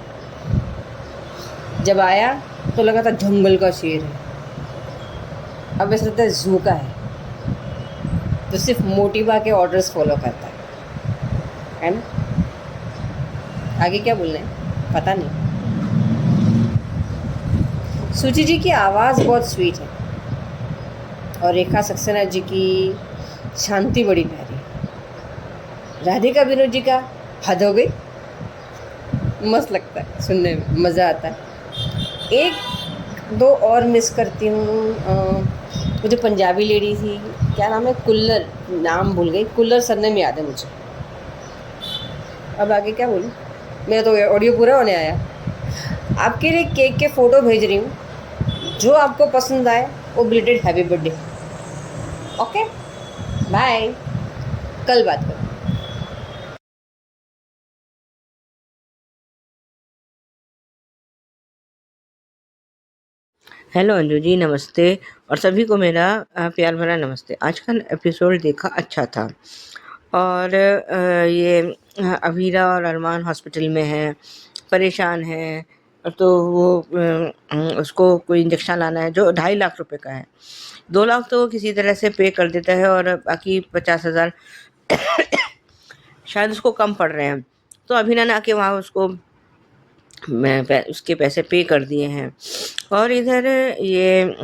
जब आया तो लगा था जंगल का शेर है, अब ऐसा लगता है जू का है, तो सिर्फ मोटिवा के ऑर्डर्स फॉलो करता है ना। आगे क्या बोलना है पता नहीं। सूची जी की आवाज़ बहुत स्वीट है और रेखा सक्सेना जी की शांति बड़ी प्यारी है। राधिका विनोद जी का हद हो गई, मस्त लगता है सुनने में, मज़ा आता है। 1-2 और मिस करती हूँ, वो जो पंजाबी लेडी थी, क्या नाम है, कुल्लर, नाम भूल गई, कुल्लर सरनेम याद है मुझे। अब आगे क्या बोलूँ, मेरा तो ऑडियो पूरा होने आया। आपके लिए केक के फ़ोटो भेज रही हूँ, जो आपको पसंद आए वो belated happy birthday. Okay bye, कल बात करो। हेलो अंजू जी, नमस्ते। और सभी को मेरा प्यार भरा नमस्ते। आज का एपिसोड देखा, अच्छा था। और ये अभीरा और अरमान हॉस्पिटल में हैं, परेशान हैं। तो वो उसको कोई इंजेक्शन लाना है जो 2.5 लाख रुपए का है। 2 लाख तो वो किसी तरह से पे कर देता है और बाकी 50,000 शायद उसको कम पड़ रहे हैं। तो अभीरा ने आके वहाँ उसको उसके पैसे पे कर दिए हैं। और इधर ये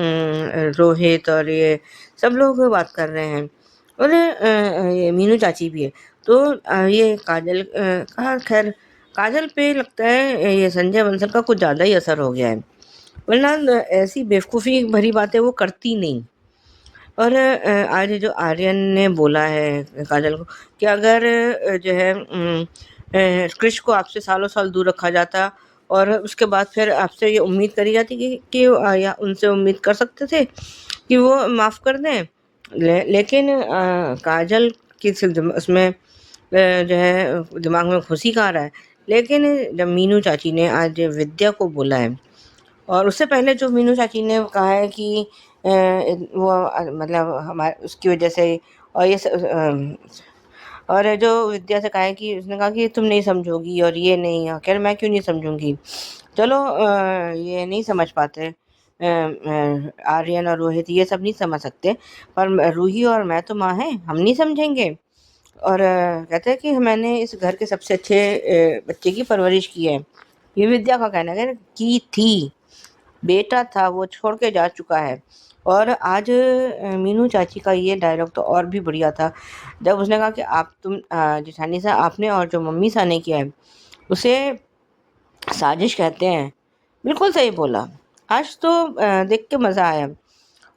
रोहित और ये सब लोग बात कर रहे हैं। और ये मीनू चाची भी है। तो ये काजल का, खैर काजल पे लगता है ये संजय बंसल का कुछ ज़्यादा ही असर हो गया है, वरना ऐसी बेवकूफ़ी भरी बातें वो करती नहीं। और आज जो आर्यन ने बोला है काजल को कि अगर जो है क्रिश को आपसे सालों साल दूर रखा जाता और उसके बाद फिर आपसे ये उम्मीद करी जाती कि या उनसे उम्मीद कर सकते थे कि वो माफ़ कर दें। लेकिन काजल की उसमें जो है दिमाग में घुस ही कहाँ रहा है। लेकिन जब मीनू चाची ने आज विद्या को बोला है, और उससे पहले जो मीनू चाची ने कहा है कि वो मतलब हमारे उसकी वजह से, और ये और जो विद्या से कहा है कि उसने कहा कि तुम नहीं समझोगी और ये नहीं, कह रहे मैं क्यों नहीं समझूंगी। चलो ये नहीं समझ पाते, आर्यन और रोहित ये सब नहीं समझ सकते, पर रूही और मैं तो माँ हैं, हम नहीं समझेंगे। और कहते हैं कि मैंने इस घर के सबसे अच्छे बच्चे की परवरिश की है, ये विद्या का कहना है कि थी। बेटा था वो छोड़ के जा चुका है। और आज मीनू चाची का ये डायलॉग तो और भी बढ़िया था, जब उसने कहा कि आप तुम जेठानी सा आपने और जो मम्मी सा ने किया है उसे साजिश कहते हैं। बिल्कुल सही बोला। आज तो देख के मज़ा आया।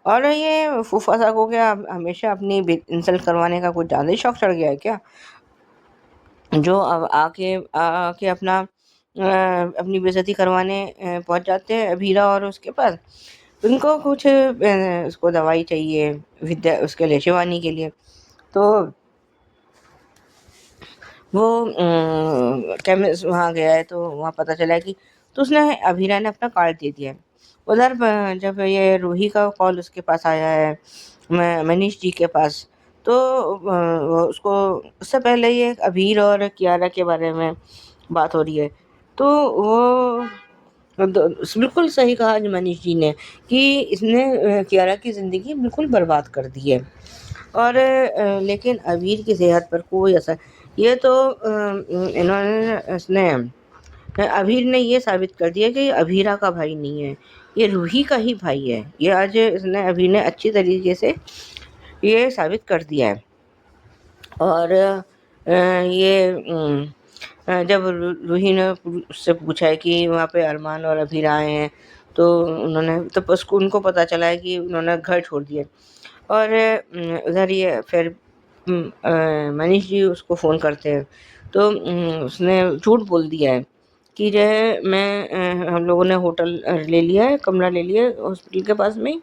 और ये फूफा सा को क्या हमेशा अपनी इंसल्ट करवाने का कुछ ज़्यादा ही शौक चढ़ गया है क्या, जो अब आके अपना अपनी बेइज्जती करवाने पहुंच जाते हैं अभीरा और उसके पास। उनको कुछ उसको दवाई चाहिए विद्या उसके लिए, शिवानी के लिए। तो वो केमिस्ट वहाँ गया है, तो वहाँ पता चला है कि, तो उसने अभीरा ने अपना कार्ड दे दिया है। उधर जब ये रूही का कॉल उसके पास आया है मनीष जी के पास, तो वो उसको उससे पहले ये अभीर और कियारा के बारे में बात हो रही है। तो वो बिल्कुल सही कहा आज मनीष जी ने कि इसने कियारा की ज़िंदगी बिल्कुल बर्बाद कर दी है। और लेकिन अबीर की सेहत पर कोई असर, ये तो इन्होंने इसने अबीर ने ये साबित कर दिया कि अबीरा का भाई नहीं है, ये रूही का ही भाई है। ये आज इसने अबीर ने अच्छी तरीके से ये साबित कर दिया है। और ये जब रूही ने उससे पूछा है कि वहाँ पे अरमान और अबीरा आए हैं, तो उन्होंने तो उसको उनको पता चला है कि उन्होंने घर छोड़ दिया। और उधर ये फिर मनीष जी उसको फ़ोन करते हैं, तो उसने झूठ बोल दिया है कि जो है मैं हम लोगों ने होटल ले लिया है, कमरा ले लिया है हॉस्पिटल के पास में ही,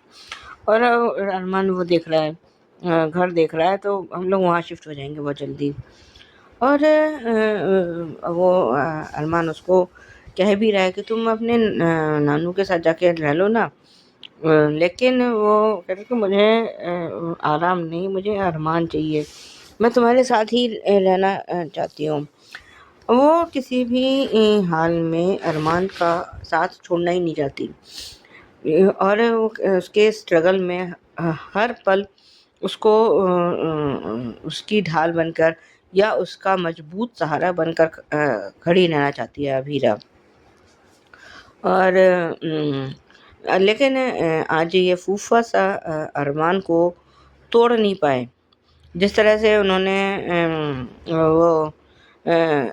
और अरमान वो देख रहा है, घर देख रहा है, तो हम लोग वहाँ शिफ्ट हो जाएंगे बहुत जल्दी। और वो अरमान उसको कह भी रहा है कि तुम अपने नानू के साथ जाके रह लो ना, लेकिन वो कहते कि मुझे आराम नहीं, मुझे अरमान चाहिए, मैं तुम्हारे साथ ही रहना चाहती हूँ। वो किसी भी हाल में अरमान का साथ छोड़ना ही नहीं चाहती। और वो उसके स्ट्रगल में हर पल उसको उसकी ढाल बनकर या उसका मजबूत सहारा बनकर खड़ी रहना चाहती है अभीरा। और लेकिन आज ये फूफा सा अरमान को तोड़ नहीं पाए, जिस तरह से उन्होंने वो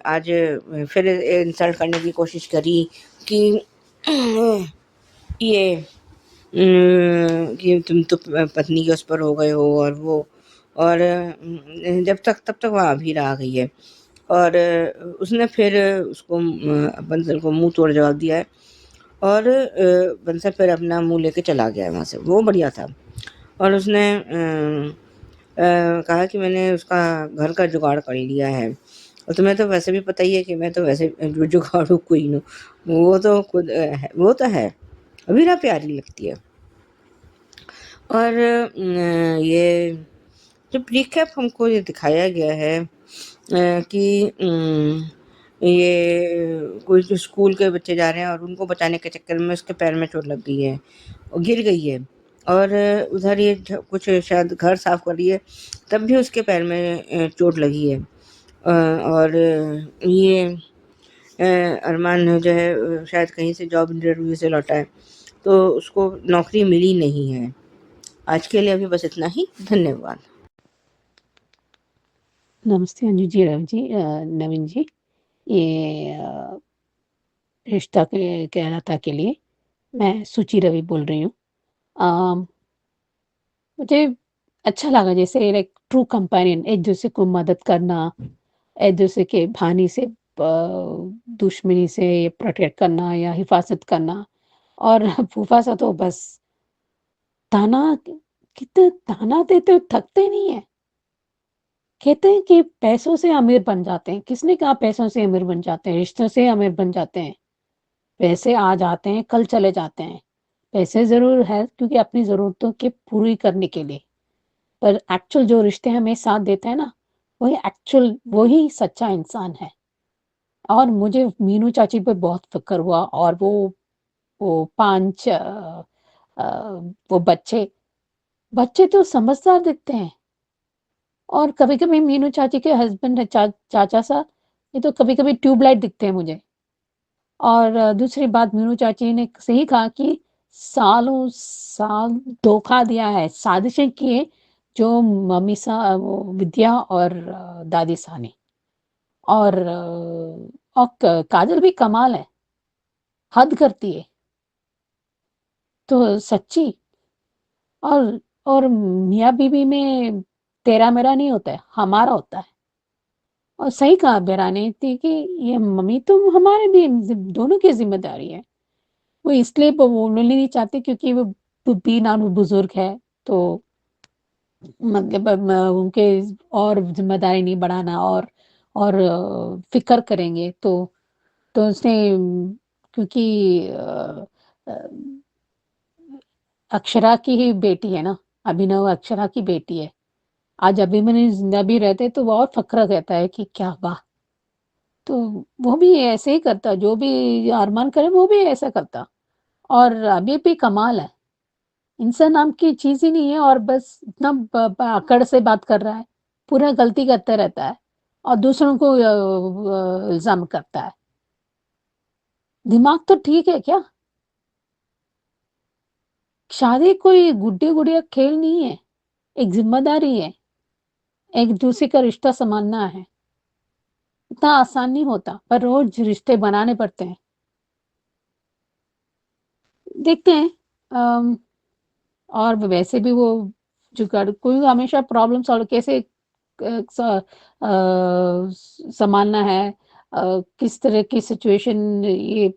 आज फिर इंसल्ट करने की कोशिश करी कि ये कि तुम तो पत्नी के उस पर हो गए हो और वो, और तब तक वहाँ अभीरा आ गई है। और उसने फिर उसको बंसल को मुंह तोड़ जवाब दिया है। और बंसल फिर अपना मुंह लेके चला गया है वहाँ से, वो बढ़िया था। और उसने कहा कि मैंने उसका घर का जुगाड़ कर लिया है, और तुम्हें तो वैसे भी पता ही है कि मैं तो वैसे जुगाड़ू क्वीन हूँ। वो तो खुद वो तो है, अभीरा प्यारी लगती है। और ये जब रिकैप हमको ये दिखाया गया है कि ये कोई जो स्कूल के बच्चे जा रहे हैं और उनको बचाने के चक्कर में उसके पैर में चोट लग गई है और गिर गई है, और उधर ये कुछ शायद घर साफ कर रही है, तब भी उसके पैर में चोट लगी है। और ये अरमान जो है शायद कहीं से जॉब इंटरव्यू से लौटा है, तो उसको नौकरी मिली नहीं है। आज के लिए अभी बस इतना ही, धन्यवाद। नमस्ते अंजू जी, रवि जी, नवीन जी। ये रिश्ता के कहलाता के लिए मैं सुचि रवि बोल रही हूँ। मुझे अच्छा लगा, जैसे एक ट्रू कंपेनियन, एक दूसरे को मदद करना, एक दूसरे के भानी से दुश्मनी से प्रोटेक्ट करना या हिफाजत करना। और फूफा सा तो बस ताना, कितने ताना देते हो, थकते नहीं है। कहते हैं कि पैसों से अमीर बन जाते हैं। किसने कहा पैसों से अमीर बन जाते हैं? रिश्तों से अमीर बन जाते हैं। पैसे आ जाते हैं, कल चले जाते हैं। पैसे ज़रूर है क्योंकि अपनी ज़रूरतों की पूरी करने के लिए, पर एक्चुअल जो रिश्ते हमें साथ देते हैं ना, वही सच्चा इंसान है। और मुझे मीनू चाची पे बहुत फ़िक्र हुआ, और वो 5 वो बच्चे तो समझदार दिखते हैं। और कभी-कभी मीनू चाची के हस्बैंड चाचा साहब, ये तो कभी-कभी ट्यूबलाइट दिखते हैं मुझे। और दूसरी बात, मीनू चाची ने सही कहा कि सालों साल धोखा दिया है, साजिशें की हैं, जो वो विद्या और दादी सा ने। और काजल भी कमाल है, हद करती है। तो सच्ची, और मियाँ बीवी में तेरा मेरा नहीं होता है, हमारा होता है। और सही कहा बेरा ने थी कि ये मम्मी तो हमारे भी दोनों की जिम्मेदारी है। वो इसलिए बोलना नहीं चाहती क्योंकि वो भी नानू बुजुर्ग है, तो मतलब उनके और जिम्मेदारी नहीं बढ़ाना, और फिक्र करेंगे तो उसने क्योंकि अक्षरा की ही बेटी है ना, अभिनव अक्षरा की बेटी है। आज अभिमन्यु जिंदा भी रहते तो वो और फक्र कहता है कि क्या वाह। तो वो भी ऐसे ही करता, जो भी अरमान करे वो भी ऐसा करता। और अभी भी कमाल है, इंसान नाम की चीज ही नहीं है, और बस इतना अकड़ से बात कर रहा है, पूरा गलती करते रहता है और दूसरों को इल्जाम करता है। दिमाग तो ठीक है क्या? शादी कोई गुड्डी गुड़िया खेल नहीं है, एक जिम्मेदारी है, एक दूसरे का रिश्ता संभालना है। इतना आसान नहीं होता, पर रोज रिश्ते बनाने पड़ते हैं। देखते हैं। और वैसे भी वो जुगाड़, कोई हमेशा प्रॉब्लम सॉल्व कैसे संभालना है, किस तरह की सिचुएशन ये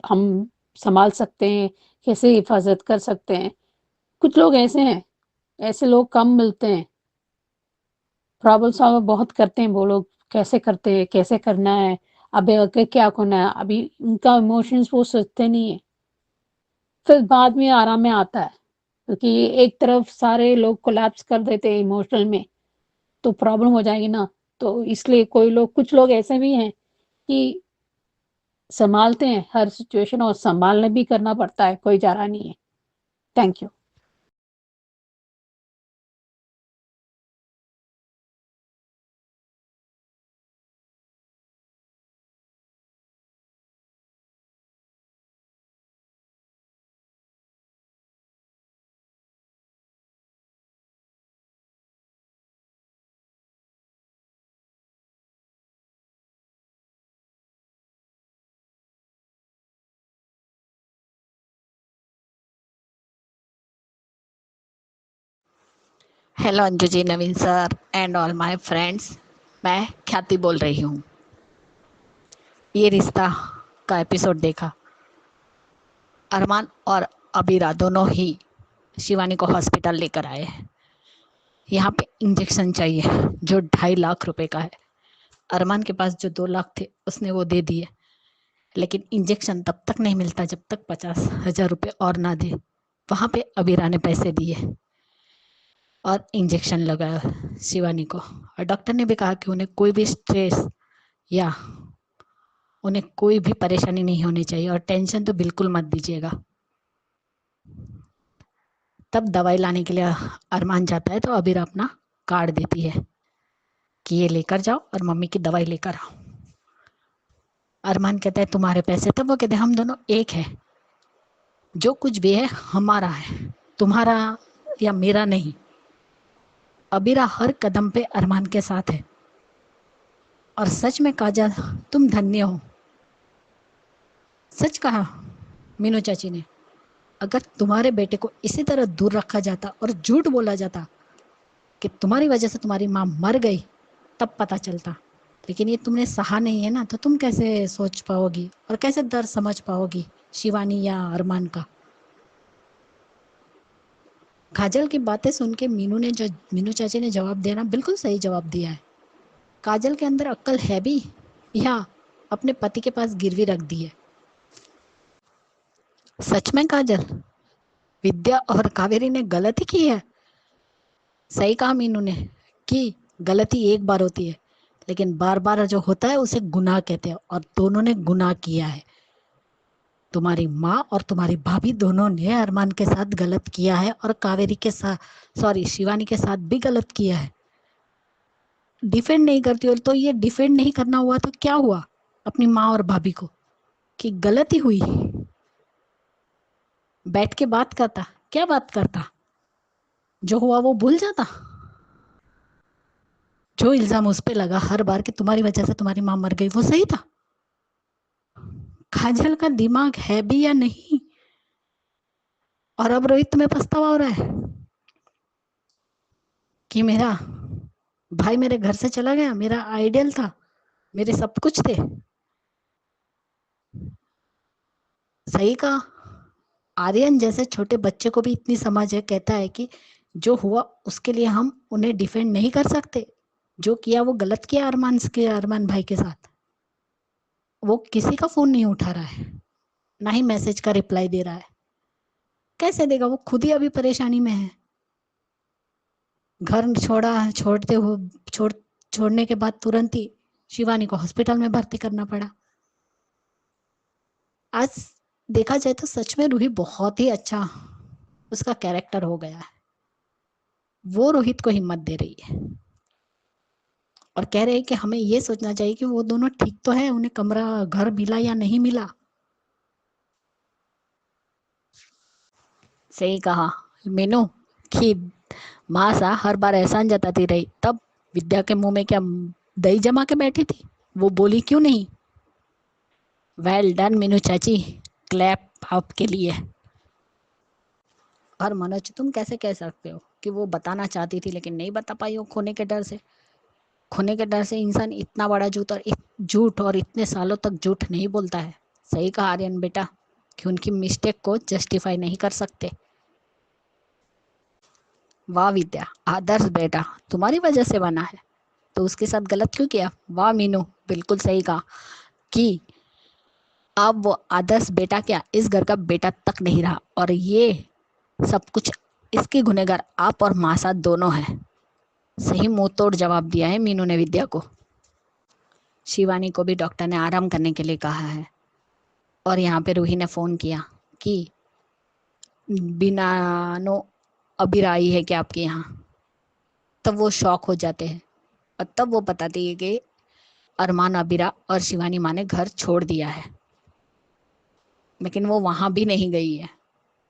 हम संभाल सकते हैं, कैसे हिफाजत कर सकते हैं। कुछ लोग ऐसे हैं, ऐसे लोग कम मिलते हैं। प्रॉब्लम सॉल्व बहुत करते हैं वो लोग, कैसे करते हैं, कैसे करना है, अभी आगे क्या करना है, अभी उनका इमोशंस वो सोचते नहीं है। फिर बाद में आराम में आता है, क्योंकि एक तरफ सारे लोग कोलैप्स कर देते हैं इमोशनल में, तो प्रॉब्लम हो जाएगी ना। तो इसलिए कुछ लोग ऐसे भी हैं कि संभालते हैं हर सिचुएशन, और संभालने भी करना पड़ता है, कोई चारा नहीं है। Thank you. Hello Anju ji, Naveen sir and all my friends, मैं ख्याति बोल रही हूँ। ये रिश्ता का एपिसोड देखा। अरमान और अबीरा दोनों ही शिवानी को हॉस्पिटल लेकर आए हैं। यहाँ पे इंजेक्शन चाहिए जो 2.5 लाख रुपए का है। अरमान के पास जो 2 लाख थे उसने वो दे दिए, लेकिन इंजेक्शन तब तक नहीं मिलता जब तक 50,000 रुपये और ना दे। वहाँ पे अबीरा ने पैसे दिए। और इंजेक्शन लगाया शिवानी को। और डॉक्टर ने भी कहा कि उन्हें कोई भी स्ट्रेस या उन्हें कोई भी परेशानी नहीं होनी चाहिए और टेंशन तो बिल्कुल मत दीजिएगा। तब दवाई लाने के लिए अरमान जाता है तो अबीर अपना कार्ड देती है कि ये लेकर जाओ और मम्मी की दवाई लेकर आओ। अरमान कहता है तुम्हारे पैसे, तब वो कहते हैं हम दोनों एक है, जो कुछ भी है हमारा है, तुम्हारा या मेरा नहीं। अबीरा हर कदम पे अरमान के साथ है। और सच में काजल तुम धन्य हो। सच कहा मीनू चाची ने, अगर तुम्हारे बेटे को इसी तरह दूर रखा जाता और झूठ बोला जाता कि तुम्हारी वजह से तुम्हारी माँ मर गई, तब पता चलता। लेकिन ये तुमने सहा नहीं है ना, तो तुम कैसे सोच पाओगी और कैसे दर्द समझ पाओगी शिवानी या अरमान का। काजल की बातें सुन के मीनू चाची ने जवाब दिया ना, बिल्कुल सही जवाब दिया है। काजल के अंदर अक्ल है भी या अपने पति के पास गिरवी रख दी है। सच में काजल, विद्या और कावेरी ने गलती की है। सही कहा मीनू ने कि गलती एक बार होती है, लेकिन बार बार जो होता है उसे गुनाह कहते हैं, और दोनों ने गुनाह किया है। तुम्हारी माँ और तुम्हारी भाभी दोनों ने अरमान के साथ गलत किया है और कावेरी के साथ शिवानी के साथ भी गलत किया है। डिफेंड नहीं करती हो तो ये डिफेंड नहीं करना हुआ तो क्या हुआ अपनी माँ और भाभी को कि गलती हुई। बैठ के बात करता, क्या बात करता, जो हुआ वो भूल जाता। जो इल्जाम उस पे लगा हर बार कि तुम्हारी वजह से तुम्हारी माँ मर गई, वो सही था। काजल का दिमाग है भी या नहीं। और अब रोहित तुम्हें पछतावा हो रहा है कि मेरा भाई मेरे घर से चला गया, मेरा आइडियल था, मेरे सब कुछ थे। सही कहा, आर्यन जैसे छोटे बच्चे को भी इतनी समझ है, कहता है कि जो हुआ उसके लिए हम उन्हें डिफेंड नहीं कर सकते। जो किया वो गलत किया अरमान भाई के साथ। वो किसी का फोन नहीं उठा रहा है, ना ही मैसेज का रिप्लाई दे रहा है। कैसे देगा, वो खुद ही अभी परेशानी में है। घर छोड़ने के बाद तुरंत ही शिवानी को हॉस्पिटल में भर्ती करना पड़ा। आज देखा जाए तो सच में रूही बहुत ही अच्छा उसका कैरेक्टर हो गया है। वो रोहित को हिम्मत दे रही है और कह रहे हैं कि हमें ये सोचना चाहिए कि वो दोनों ठीक तो है, उन्हें कमरा घर मिला या नहीं मिला। सही कहा मीनू कि माँ सा हर बार एहसान जताती रही, तब विद्या के मुंह में क्या दही जमा के बैठी थी, वो बोली क्यों नहीं। वेल डन मीनू चाची, क्लैप आपके लिए। और मनोज तुम कैसे कह सकते हो कि वो बताना चाहती थी लेकिन नहीं बता पाई हो, खोने के डर से। खोने के डर से इंसान इतना बड़ा झूठ और इतने सालों तक झूठ नहीं बोलता है। सही कहा आर्यन बेटा कि उनकी मिस्टेक को जस्टिफाई नहीं कर सकते। वाह विद्या, आदर्श बेटा तुम्हारी वजह से बना है, तो उसके साथ गलत क्यों किया। वाह मीनू, बिल्कुल सही कहा कि अब वो आदर्श बेटा क्या इस घर का बेटा तक नहीं रहा, और ये सब कुछ इसके गुनहगार आप और माँ साथ दोनों हैं। सही मुंह तोड़ जवाब दिया है मीनू ने विद्या को। शिवानी को भी डॉक्टर ने आराम करने के लिए कहा है। और यहाँ पे रूही ने फोन किया कि बिना नो अबीर आई है कि आपके यहाँ। तब वो शॉक हो जाते हैं और तब वो बताती है कि अरमान, अबीरा और शिवानी माँ ने घर छोड़ दिया है, लेकिन वो वहां भी नहीं गई है।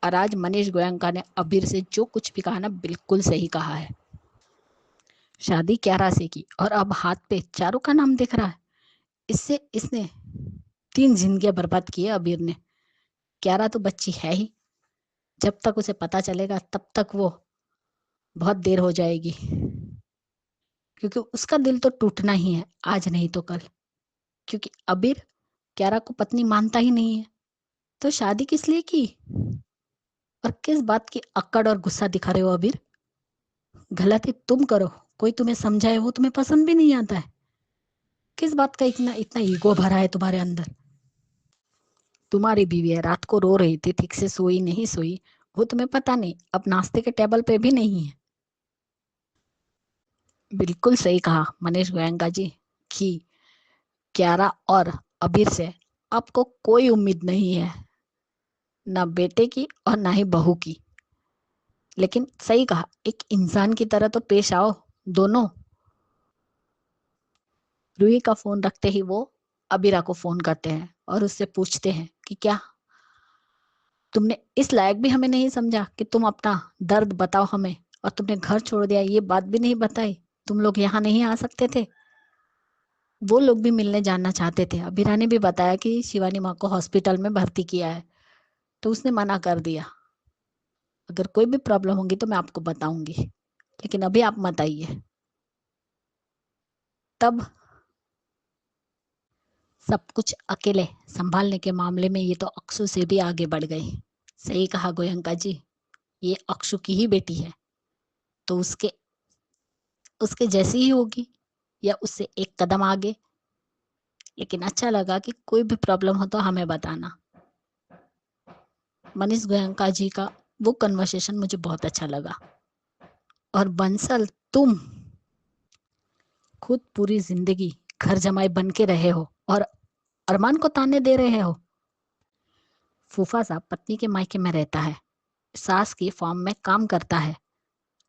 और आज मनीष गोयंका ने अबीर से जो कुछ भी कहा ना, बिल्कुल सही कहा है। शादी 11 से की और अब हाथ पे चारों का नाम दिख रहा है। इससे इसने 3 जिंदगियां बर्बाद की है अबीर ने। 11 तो बच्ची है ही, जब तक उसे पता चलेगा तब तक वो बहुत देर हो जाएगी, क्योंकि उसका दिल तो टूटना ही है, आज नहीं तो कल। क्योंकि अबीर 11 को पत्नी मानता ही नहीं है, तो शादी किस लिए की और किस बात की अक्कड़ और गुस्सा दिखा रहे हो अबीर। गलती तुम करो, कोई तुम्हें समझाए वो तुम्हें पसंद भी नहीं आता है। किस बात का इतना इतना ईगो भरा है तुम्हारे अंदर। तुम्हारी बीवी है, रात को रो रही थी, ठीक से सोई नहीं सोई वो तुम्हें पता नहीं, अब नाश्ते के टेबल पे भी नहीं है। बिल्कुल सही कहा मनीष गोयनका जी कि क्यारा और अबीर से आपको कोई उम्मीद नहीं है, ना बेटे की और ना ही बहू की। लेकिन सही कहा, एक इंसान की तरह तो पेश आओ दोनों। रूही का फोन रखते ही वो अबीरा को फोन करते हैं और उससे पूछते हैं कि क्या तुमने इस लायक भी हमें नहीं समझा कि तुम अपना दर्द बताओ हमें, और तुमने घर छोड़ दिया, ये बात भी नहीं बताई, तुम लोग यहाँ नहीं आ सकते थे। वो लोग भी मिलने जानना चाहते थे। अबीरा ने भी बताया कि शिवानी माँ को हॉस्पिटल में भर्ती किया है, तो उसने मना कर दिया। अगर कोई भी प्रॉब्लम होगी तो मैं आपको बताऊंगी, लेकिन अभी आप मत आइए। तब सब कुछ अकेले संभालने के मामले में ये तो अक्षु से भी आगे बढ़ गई। सही कहा गोयंका जी, ये अक्षु की ही बेटी है, तो उसके उसके जैसी ही होगी या उससे एक कदम आगे। लेकिन अच्छा लगा कि कोई भी प्रॉब्लम हो तो हमें बताना। मनीष गोयंका जी का वो कन्वर्सेशन मुझे बहुत अच्छा लगा। और बंसल, तुम खुद पूरी जिंदगी घर जमाई बन के रहे हो और अरमान को ताने दे रहे हो। फूफा साहब पत्नी के मायके में रहता है, सास की फॉर्म में काम करता है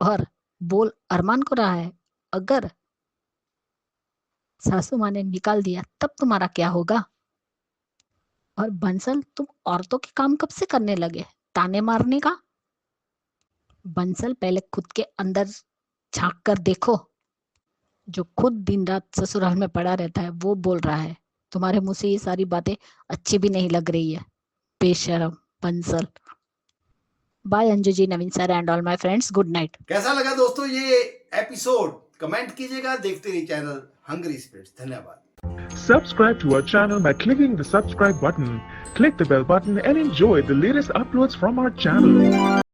और बोल अरमान को रहा है अगर सासू माँ ने निकाल दिया तब तुम्हारा क्या होगा। और बंसल, तुम औरतों के काम कब से करने लगे, ताने मारने का। बंसल, पहले खुद के अंदर झांक कर देखो। जो खुद दिन रात ससुराल में पड़ा रहता है वो बोल रहा है, तुम्हारे मुंह से ये सारी बातें अच्छी भी नहीं लग रही है, बेशरम Bansal. Bye Anju ji, Naveen sir and all my friends, good night. कैसा लगा दोस्तों ये एपिसोड? कमेंट कीजिएगा। देखते रहिए चैनल हंग्री स्पिरिट्स। धन्यवाद। Subscribe to our channel by clicking the subscribe button. Click the bell button and enjoy the latest uploads from our channel.